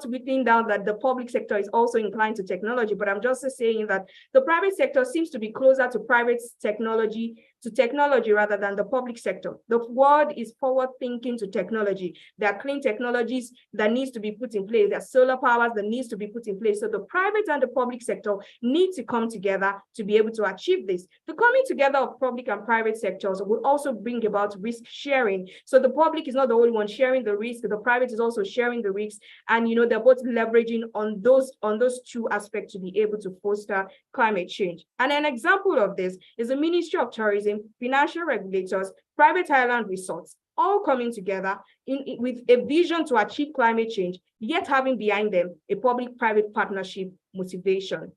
written down that the public sector is also inclined to technology, but I'm just saying that the private sector seems to be closer to technology rather than the public sector. The world is forward thinking to technology. There are clean technologies that needs to be put in place. There are solar powers that needs to be put in place. So the private and the public sector need to come together to be able to achieve this. The coming together of public and private sectors will also bring about risk sharing. So the public is not the only one sharing the risk, the private is also sharing the risks, and they're both leveraging on those two aspects to be able to foster climate change. And an example of this is the Ministry of Tourism, financial regulators, private island resorts, all coming together with a vision to achieve climate change, yet having behind them a public-private partnership motivation.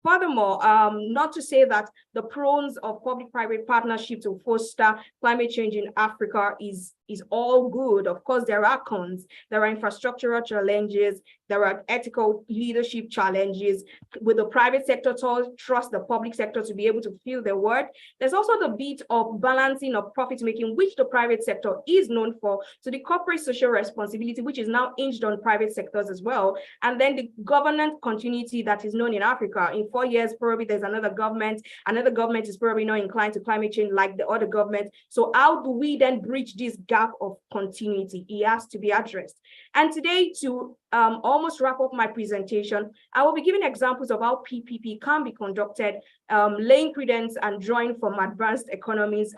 Furthermore, not to say that the pros of public-private partnership to foster climate change in Africa is all good. Of course, there are cons. There are infrastructural challenges. There are ethical leadership challenges. With the private sector to trust the public sector to be able to fill their word. There's also the bit of balancing of profit making, which the private sector is known for, to the corporate social responsibility, which is now hinged on private sectors as well. And then the governance continuity that is known in Africa. In 4 years, probably there's another government. Another government is probably not inclined to climate change like the other government. So how do we then bridge this gap of continuity? It has to be addressed. And today, to almost wrap up my presentation, I will be giving examples of how PPP can be conducted, laying credence and drawing from advanced economies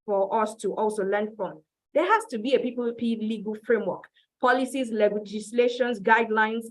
for us to also learn from. There has to be a PPP legal framework, policies, legislations, guidelines,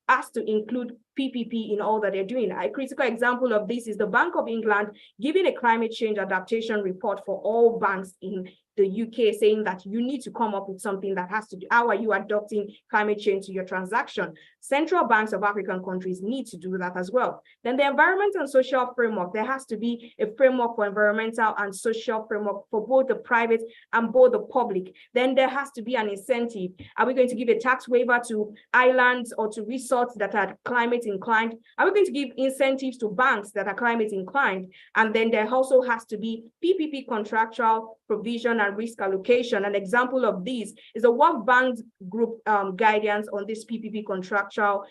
has to include PPP in all that they're doing. A critical example of this is the Bank of England giving a climate change adaptation report for all banks in the UK, saying that you need to come up with something that has to do, how are you adopting climate change to your transaction? Central banks of African countries need to do that as well. Then the environmental and social framework, there has to be a framework for environmental and social framework for both the private and both the public. Then there has to be an incentive. Are we going to give a tax waiver to islands or to resorts that are climate inclined? Are we going to give incentives to banks that are climate inclined? And then there also has to be PPP contractual provision and risk allocation. An example of these is the World Bank Group guidance on this PPP contractual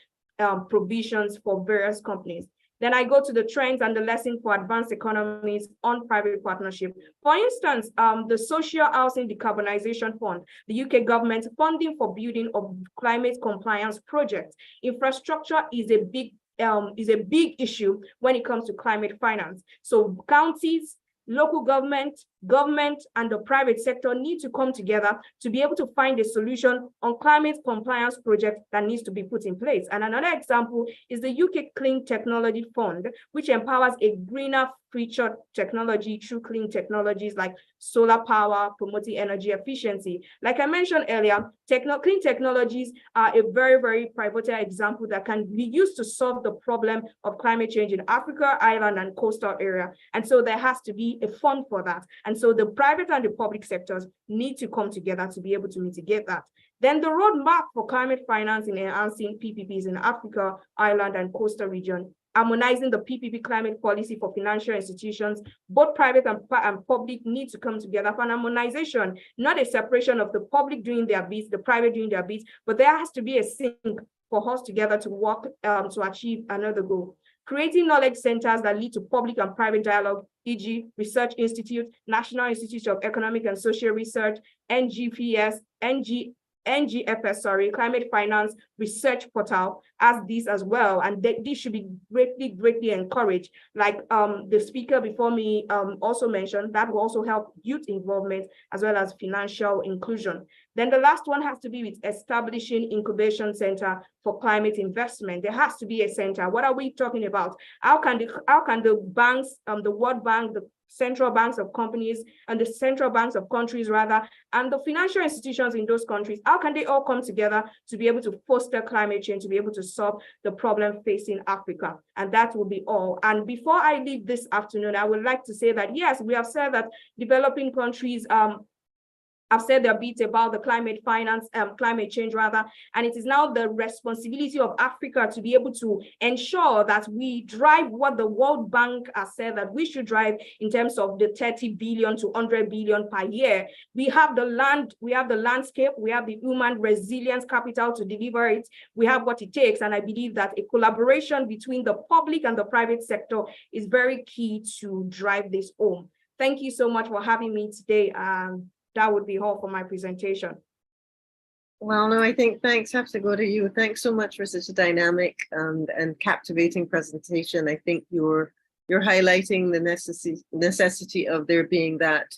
provisions for various companies. Then I go to the trends and the lesson for advanced economies on private partnership. For instance, the Social Housing Decarbonization Fund, the UK government funding for building of climate compliance projects. Infrastructure is a big issue when it comes to climate finance. So counties, local government, and the private sector need to come together to be able to find a solution on climate compliance project that needs to be put in place. And another example is the UK Clean Technology Fund, which empowers a greener future technology through clean technologies like solar power, promoting energy efficiency. Like I mentioned earlier, clean technologies are a very, very pivotal example that can be used to solve the problem of climate change in Africa, Ireland, and coastal area. And so there has to be a fund for that. And so the private and the public sectors need to come together to be able to mitigate that. Then the roadmap for climate finance in enhancing PPPs in Africa, Ireland, and coastal region, harmonizing the PPP climate policy for financial institutions. Both private and public need to come together for an harmonization, not a separation of the public doing their bits, the private doing their bits, but there has to be a sync for us together to work to achieve another goal. Creating knowledge centers that lead to public and private dialogue, e.g. Research Institute, National Institute of Economic and Social Research, NGFS, Climate Finance Research Portal as this as well. And this should be greatly encouraged. Like the speaker before me also mentioned, that will also help youth involvement as well as financial inclusion. Then the last one has to be with establishing incubation center for climate investment. There has to be a center. What are we talking about? How can the banks, the World Bank, the central banks of companies and the central banks of countries rather, and the financial institutions in those countries, how can they all come together to be able to foster climate change, to be able to solve the problem facing Africa? And that will be all. And before I leave this afternoon, I would like to say that, yes, we have said that developing countries I've said their bit about the climate change rather, and it is now the responsibility of Africa to be able to ensure that we drive what the World Bank has said that we should drive in terms of the 30 billion to 100 billion per year. We have the land, we have the landscape, we have the human resilience capital to deliver it. We have what it takes, and I believe that a collaboration between the public and the private sector is very key to drive this home. Thank you so much for having me today. That would be all for my presentation. Well, no, I think thanks have to go to you. Thanks so much for such a dynamic and captivating presentation. I think you're highlighting the necessity of there being that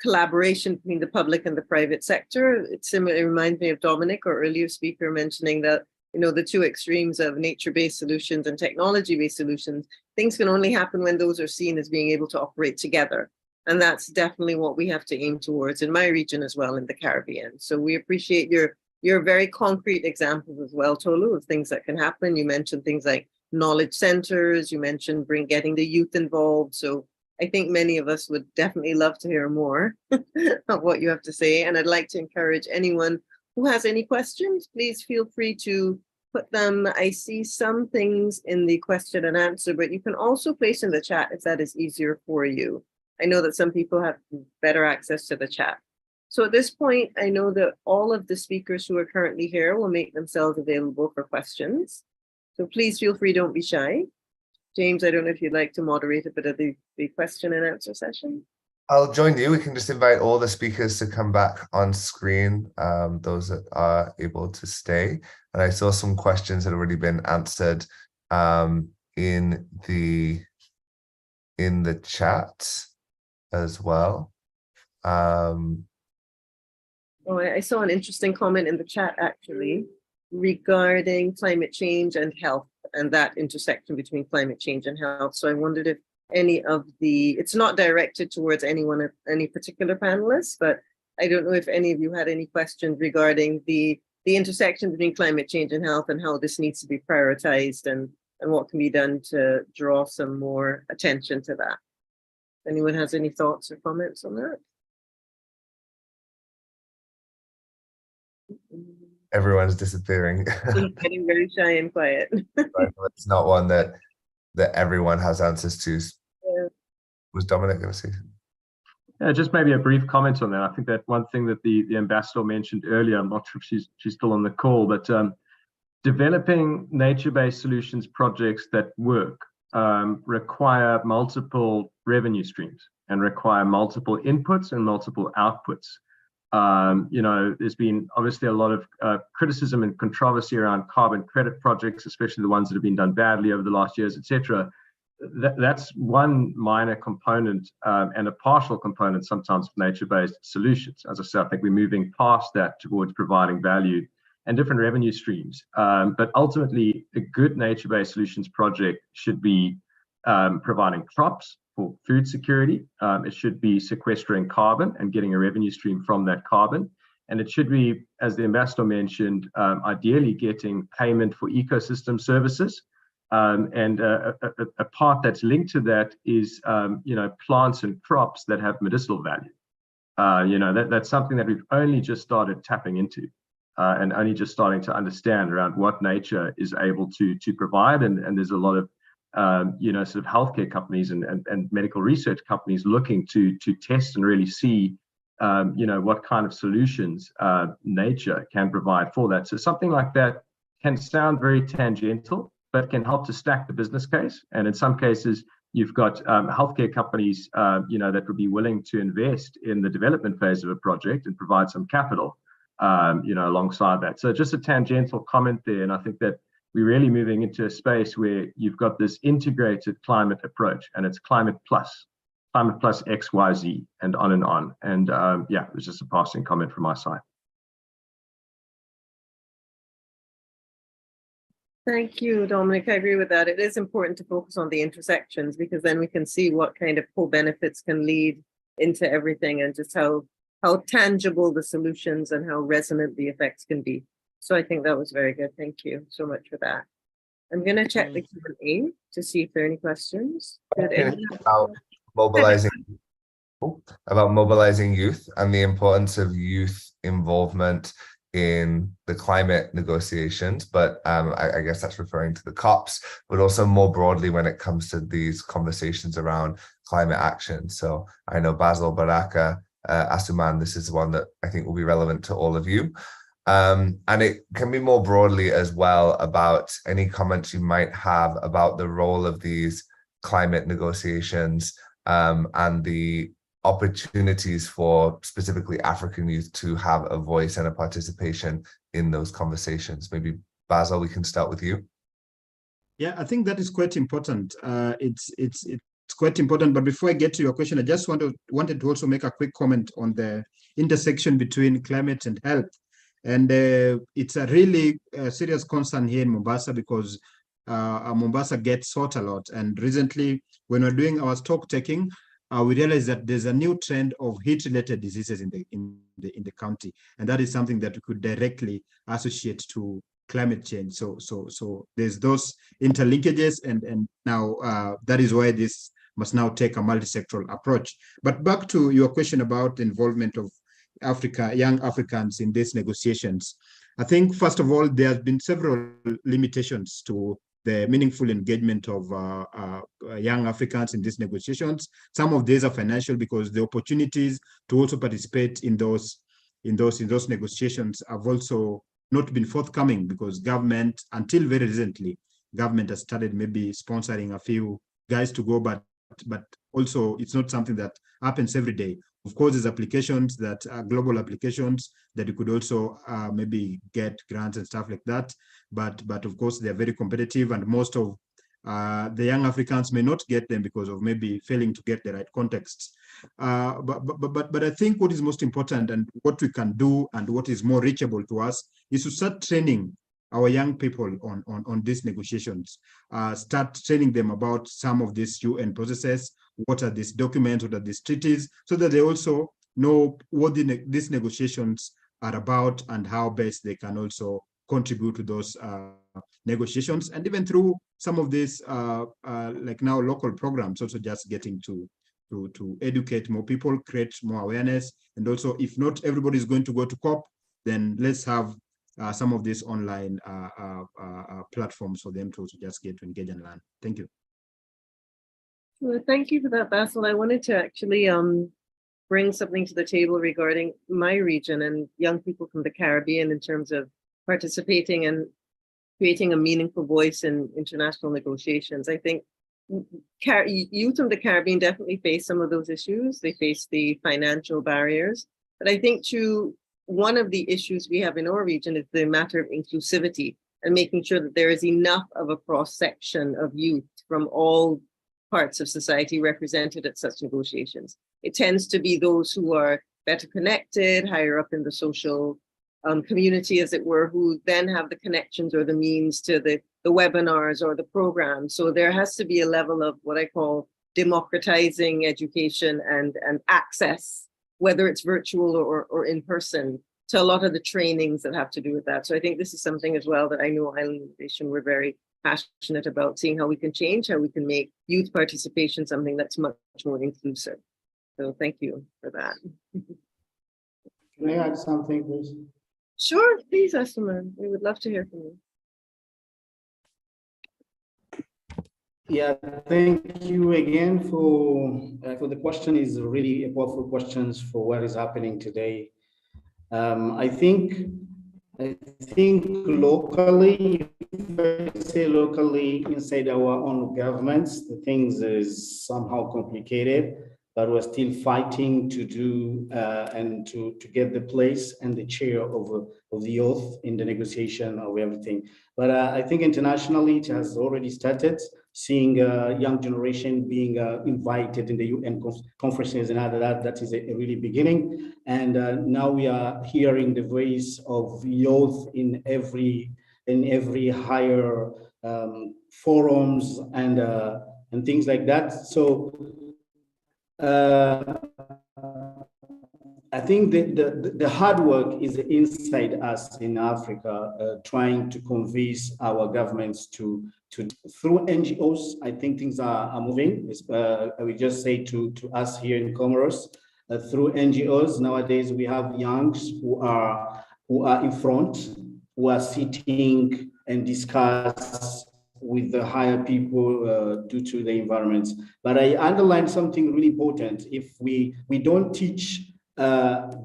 collaboration between the public and the private sector. It similarly reminds me of Dominic, our earlier speaker, mentioning that, you know, the two extremes of nature-based solutions and technology-based solutions, things can only happen when those are seen as being able to operate together. And that's definitely what we have to aim towards in my region as well, in the Caribbean. So we appreciate your very concrete examples as well, Tolu, of things that can happen. You mentioned things like knowledge centers, you mentioned getting the youth involved. So I think many of us would definitely love to hear more of what you have to say. And I'd like to encourage anyone who has any questions, please feel free to put them. I see some things in the question and answer, but you can also place in the chat if that is easier for you. I know that some people have better access to the chat. So at this point, I know that all of the speakers who are currently here will make themselves available for questions. So please feel free, don't be shy. James, I don't know if you'd like to moderate a bit of the question and answer session. I'll join you. We can just invite all the speakers to come back on screen, those that are able to stay. And I saw some questions that have already been answered in the chat as well. Oh, I saw an interesting comment in the chat actually regarding climate change and health and that intersection between climate change and health. So I wondered if any of it's not directed towards anyone, any particular panelists, but I don't know if any of you had any questions regarding the intersection between climate change and health and how this needs to be prioritized and what can be done to draw some more attention to that. Anyone has any thoughts or comments on that? everyone's disappearing. Getting very shy and quiet. It's not one that everyone has answers to. Yeah. Was Dominic going to say? Yeah, just maybe a brief comment on that. I think that one thing that the ambassador mentioned earlier, I'm not sure if she's still on the call, but developing nature-based solutions projects that work require multiple revenue streams and require multiple inputs and multiple outputs. There's been obviously a lot of criticism and controversy around carbon credit projects, especially the ones that have been done badly over the last years, etc. That's one minor component and a partial component sometimes of nature-based solutions. As I said, I think we're moving past that towards providing value and different revenue streams. But ultimately, a good nature-based solutions project should be providing crops for food security. It should be sequestering carbon and getting a revenue stream from that carbon. And it should be, as the ambassador mentioned, ideally getting payment for ecosystem services. And a part that's linked to that is, plants and crops that have medicinal value. That's something that we've only just started tapping into and only just starting to understand around what nature is able to provide. And there's a lot of, sort of healthcare companies and medical research companies looking to test and really see, what kind of solutions nature can provide for that. So something like that can sound very tangential, but can help to stack the business case. And in some cases, you've got healthcare companies, that would be willing to invest in the development phase of a project and provide some capital, alongside that. So just a tangential comment there. And I think that we're really moving into a space where you've got this integrated climate approach, and it's climate plus X, Y, Z, and on and on. And it was just a passing comment from my side. Thank you, Dominic. I agree with that. It is important to focus on the intersections, because then we can see what kind of co-benefits can lead into everything, and just how tangible the solutions and how resonant the effects can be. So I think that was very good. Thank you so much for that. I'm going to check the Q&A to see if there are any questions. About mobilizing youth and the importance of youth involvement in the climate negotiations, but I guess that's referring to the COPs, but also more broadly when it comes to these conversations around climate action. So I know Basil, Baraka, Asuman, this is one that I think will be relevant to all of you. And it can be more broadly as well about any comments you might have about the role of these climate negotiations and the opportunities for specifically African youth to have a voice and a participation in those conversations. Maybe Basil, we can start with you. Yeah, I think that is quite important. It's quite important. But before I get to your question, I just wanted to also make a quick comment on the intersection between climate and health. And it's a really serious concern here in Mombasa, because Mombasa gets hot a lot. And recently, when we're doing our stock taking, we realized that there's a new trend of heat-related diseases in the county, and that is something that we could directly associate to climate change. So there's those interlinkages, and now that is why this must now take a multi-sectoral approach. But back to your question about the involvement of young Africans in these negotiations. I think, first of all, there have been several limitations to the meaningful engagement of young Africans in these negotiations. Some of these are financial, because the opportunities to also participate in those negotiations have also not been forthcoming, because government, until very recently, government has started maybe sponsoring a few guys to go, but also it's not something that happens every day. Of course, there's applications that are global applications that you could also maybe get grants and stuff like that. But of course, they're very competitive, and most of the young Africans may not get them because of maybe failing to get the right context. But I think what is most important, and what we can do, and what is more reachable to us, is to start training our young people on these negotiations. Start training them about some of these UN processes. What are these documents? What are these treaties? So that they also know what these negotiations are about, and how best they can also contribute to those negotiations. And even through some of these, like now, local programs, also just getting to educate more people, create more awareness. And also, if not everybody is going to go to COP, then let's have some of these online platforms for them to just get to engage and learn. Thank you. Well, thank you for that, Basil. I wanted to actually bring something to the table regarding my region and young people from the Caribbean in terms of participating and creating a meaningful voice in international negotiations. I think youth from the Caribbean definitely face some of those issues. They face the financial barriers. But I think too, one of the issues we have in our region is the matter of inclusivity and making sure that there is enough of a cross-section of youth from all parts of society represented at such negotiations. It tends to be those who are better connected, higher up in the social community, as it were, who then have the connections or the means to the webinars or the programs. So there has to be a level of what I call democratizing education and access, whether it's virtual or in person, to a lot of the trainings that have to do with that. So I think this is something as well that I know Island Innovation, we're very passionate about, seeing how we can change, how we can make youth participation something that's much more inclusive. So thank you for that. Can I add something, please? Sure, please, Asuma. We would love to hear from you. Yeah, thank you again for the question. Is really a powerful questions for what is happening today. I think locally, if I say locally inside our own governments, the things is somehow complicated, but we're still fighting to do and to get the place and the chair of the youth in the negotiation of everything. But I think internationally it has already started, seeing young generation being invited in the UN conferences and all that is a really beginning. And now we are hearing the voice of youth in every higher forums and things like that. So I think the hard work is inside us in Africa, trying to convince our governments to through NGOs. I think things are moving. I would just say to us here in Comoros, through NGOs nowadays we have youngs who are in front, who are sitting and discuss with the higher people due to the environment. But I underline something really important. If we don't teach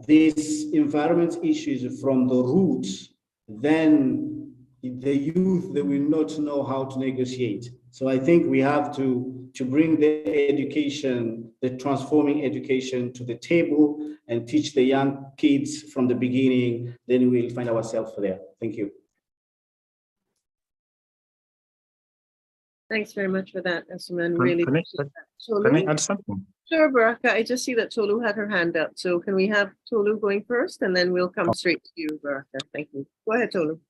these environment issues from the roots, then the youth, they will not know how to negotiate. So I think we have to bring the education, the transforming education to the table and teach the young kids from the beginning, then we'll find ourselves there. Thank you. Thanks very much for that, Asuma. Really Can I add something? Sure, Baraka. I just see that Tolu had her hand up. So can we have Tolu going first, and then we'll come straight to you, Baraka. Thank you. Go ahead, Tolu.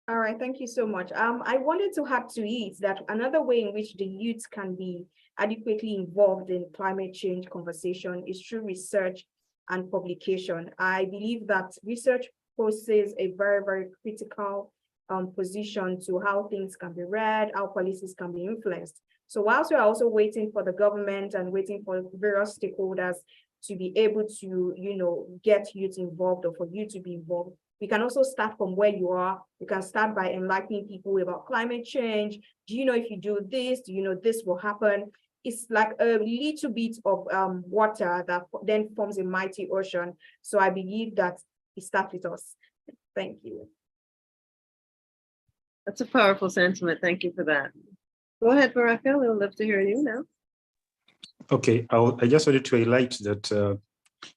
All right, thank you so much. I wanted to add to it that another way in which the youth can be adequately involved in climate change conversation is through research and publication. I believe that research poses a very, very critical position to how things can be read, how policies can be influenced. So whilst we are also waiting for the government and waiting for various stakeholders to be able to, get youth involved or for you to be involved, we can also start from where you are. You can start by enlightening people about climate change. Do you know if you do this, do you know this will happen? It's like a little bit of water that then forms a mighty ocean. So I believe that it starts with us. Thank you. That's a powerful sentiment. Thank you for that. Go ahead, Baraka. We'll love to hear you now. Okay, I just wanted to highlight that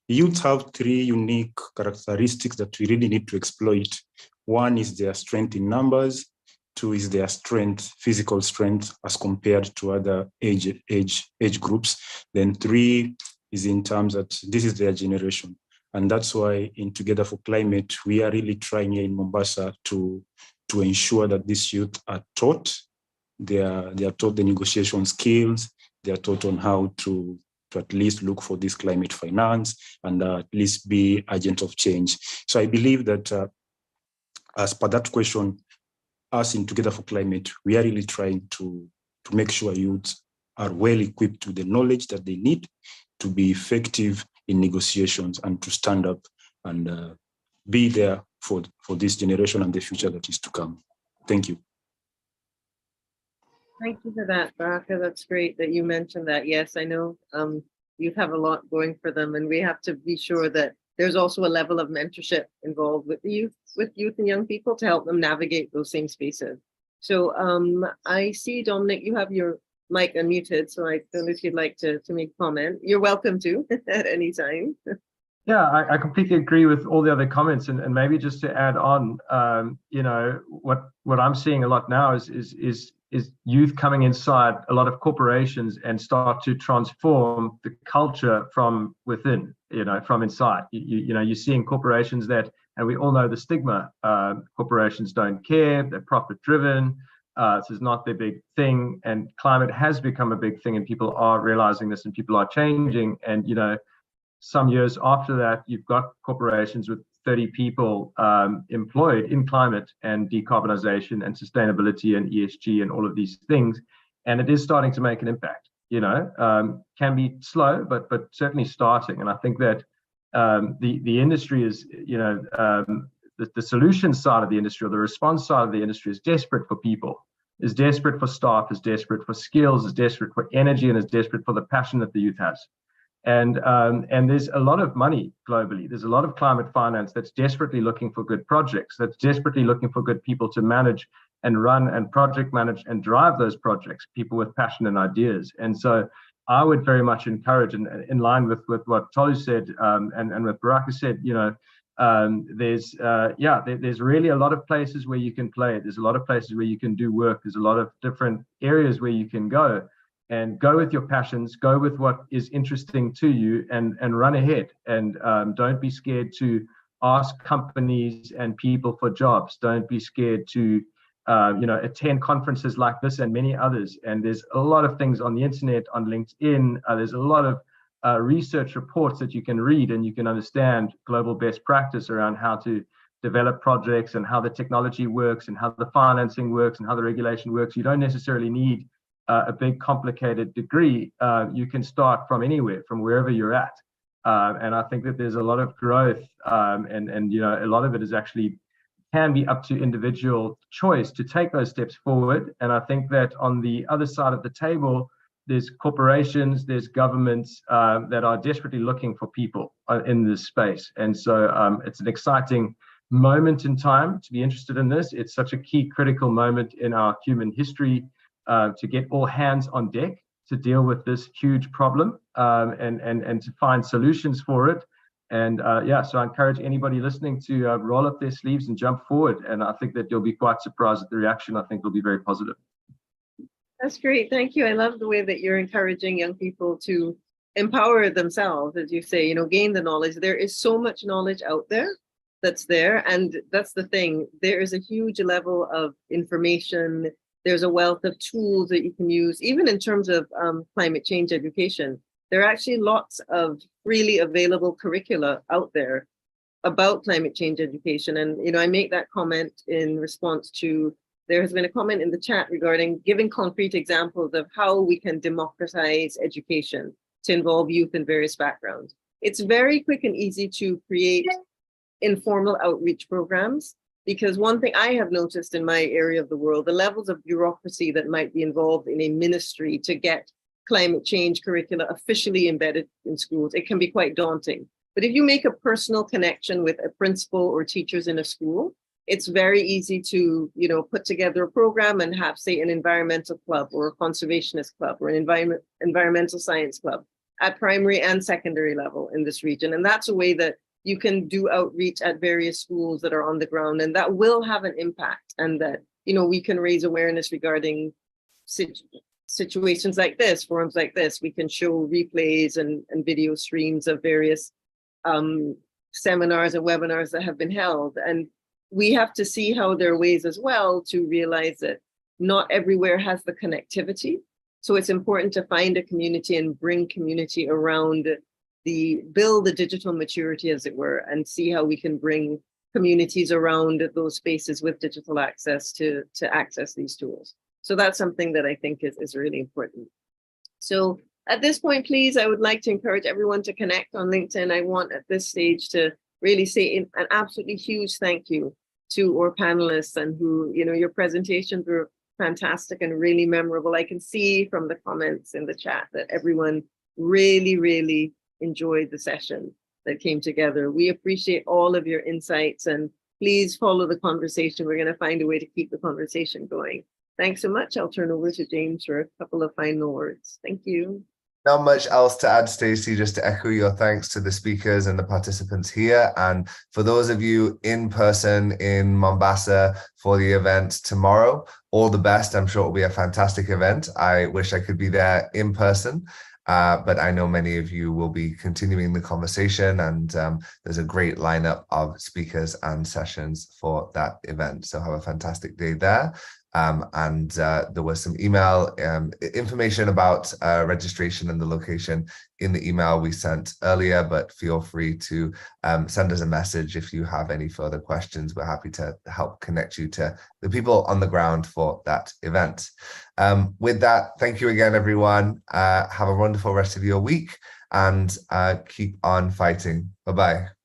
youth have three unique characteristics that we really need to exploit. One is their strength in numbers. Two is their strength, physical strength, as compared to other age groups. Then three is in terms that this is their generation. And that's why in Together for Climate, we are really trying here in Mombasa to ensure that these youth are taught. They are taught the negotiation skills. They are taught on how to at least look for this climate finance and at least be agent of change. So I believe that as per that question, us in Together for Climate, we are really trying to make sure youth are well equipped with the knowledge that they need to be effective in negotiations and to stand up and be there for this generation and the future that is to come. Thank you. Thank you for that, Baraka. That's great that you mentioned that. Yes, I know youth have a lot going for them, and we have to be sure that there's also a level of mentorship involved with the youth and young people to help them navigate those same spaces. So I see, Dominic, you have your mic unmuted, so I don't know if you'd like to make a comment. You're welcome to at any time. Yeah, I completely agree with all the other comments, and maybe just to add on, you know, what I'm seeing a lot now is youth coming inside a lot of corporations and start to transform the culture from within, you know, from inside. You know, you're seeing corporations that, and we all know the stigma, corporations don't care, they're profit driven, this is not their big thing, and climate has become a big thing, and people are realizing this and people are changing. And, you know, some years after that, you've got corporations with 30 people employed in climate and decarbonization and sustainability and ESG and all of these things. And it is starting to make an impact, you know, can be slow, but certainly starting. And I think that the industry is, you know, the solution side of the industry, or the response side of the industry, is desperate for people, is desperate for staff, is desperate for skills, is desperate for energy, and is desperate for the passion that the youth has. And there's a lot of money globally. There's a lot of climate finance that's desperately looking for good projects, that's desperately looking for good people to manage and run and project manage and drive those projects, people with passion and ideas. And so I would very much encourage, and in line with what Tolu said and what Baraka said, you know, there's really a lot of places where you can play. There's a lot of places where you can do work. There's a lot of different areas where you can go. And go with your passions, go with what is interesting to you, and run ahead. And don't be scared to ask companies and people for jobs. Don't be scared to, you know, attend conferences like this and many others. And there's a lot of things on the internet, on LinkedIn. There's a lot of research reports that you can read, and you can understand global best practice around how to develop projects and how the technology works and how the financing works and how the regulation works. You don't necessarily need a big complicated degree. You can start from anywhere, from wherever you're at. And I think that there's a lot of growth, and you know, a lot of it is actually can be up to individual choice to take those steps forward. And I think that on the other side of the table, there's corporations, there's governments that are desperately looking for people in this space. And so it's an exciting moment in time to be interested in this. It's such a key critical moment in our human history, to get all hands on deck to deal with this huge problem, and to find solutions for it. And yeah, so I encourage anybody listening to roll up their sleeves and jump forward. And I think that you'll be quite surprised at the reaction. I think will be very positive. That's great. Thank you. I love the way that you're encouraging young people to empower themselves, as you say, you know, gain the knowledge. There is so much knowledge out there that's there. And that's the thing. There is a huge level of information. There's a wealth of tools that you can use, even in terms of climate change education. There are actually lots of freely available curricula out there about climate change education. And, you know, I make that comment in response to, there has been a comment in the chat regarding giving concrete examples of how we can democratize education to involve youth in various backgrounds. It's very quick and easy to create informal outreach programs. Because one thing I have noticed in my area of the world, the levels of bureaucracy that might be involved in a ministry to get climate change curricula officially embedded in schools, it can be quite daunting. But if you make a personal connection with a principal or teachers in a school, it's very easy to, you know, put together a program and have, say, an environmental club or a conservationist club or an environmental science club at primary and secondary level in this region. And that's a way that you can do outreach at various schools that are on the ground, and that will have an impact. And that, you know, we can raise awareness regarding situations like this, forums like this. We can show replays and video streams of various seminars and webinars that have been held. And we have to see how there are ways as well to realize that not everywhere has the connectivity. So it's important to find a community and bring community around build the digital maturity, as it were, and see how we can bring communities around those spaces with digital access to access these tools. So that's something that I think is really important. So at this point, please, I would like to encourage everyone to connect on LinkedIn. I want at this stage to really say an absolutely huge thank you to our panelists, and who, your presentations were fantastic and really memorable. I can see from the comments in the chat that everyone really, really enjoyed the session that came together. We appreciate all of your insights, and please follow the conversation. We're going to find a way to keep the conversation going. Thanks so much. I'll turn over to James for a couple of final words. Thank you. Not much else to add, Stacey, just to echo your thanks to the speakers and the participants here. And for those of you in person in Mombasa for the event tomorrow, all the best. I'm sure it will be a fantastic event. I wish I could be there in person, but I know many of you will be continuing the conversation, and there's a great lineup of speakers and sessions for that event. So have a fantastic day there. There was some email information about registration and the location in the email we sent earlier, but feel free to send us a message if you have any further questions. We're happy to help connect you to the people on the ground for that event. With that, thank you again, everyone. Have a wonderful rest of your week, and keep on fighting. Bye-bye.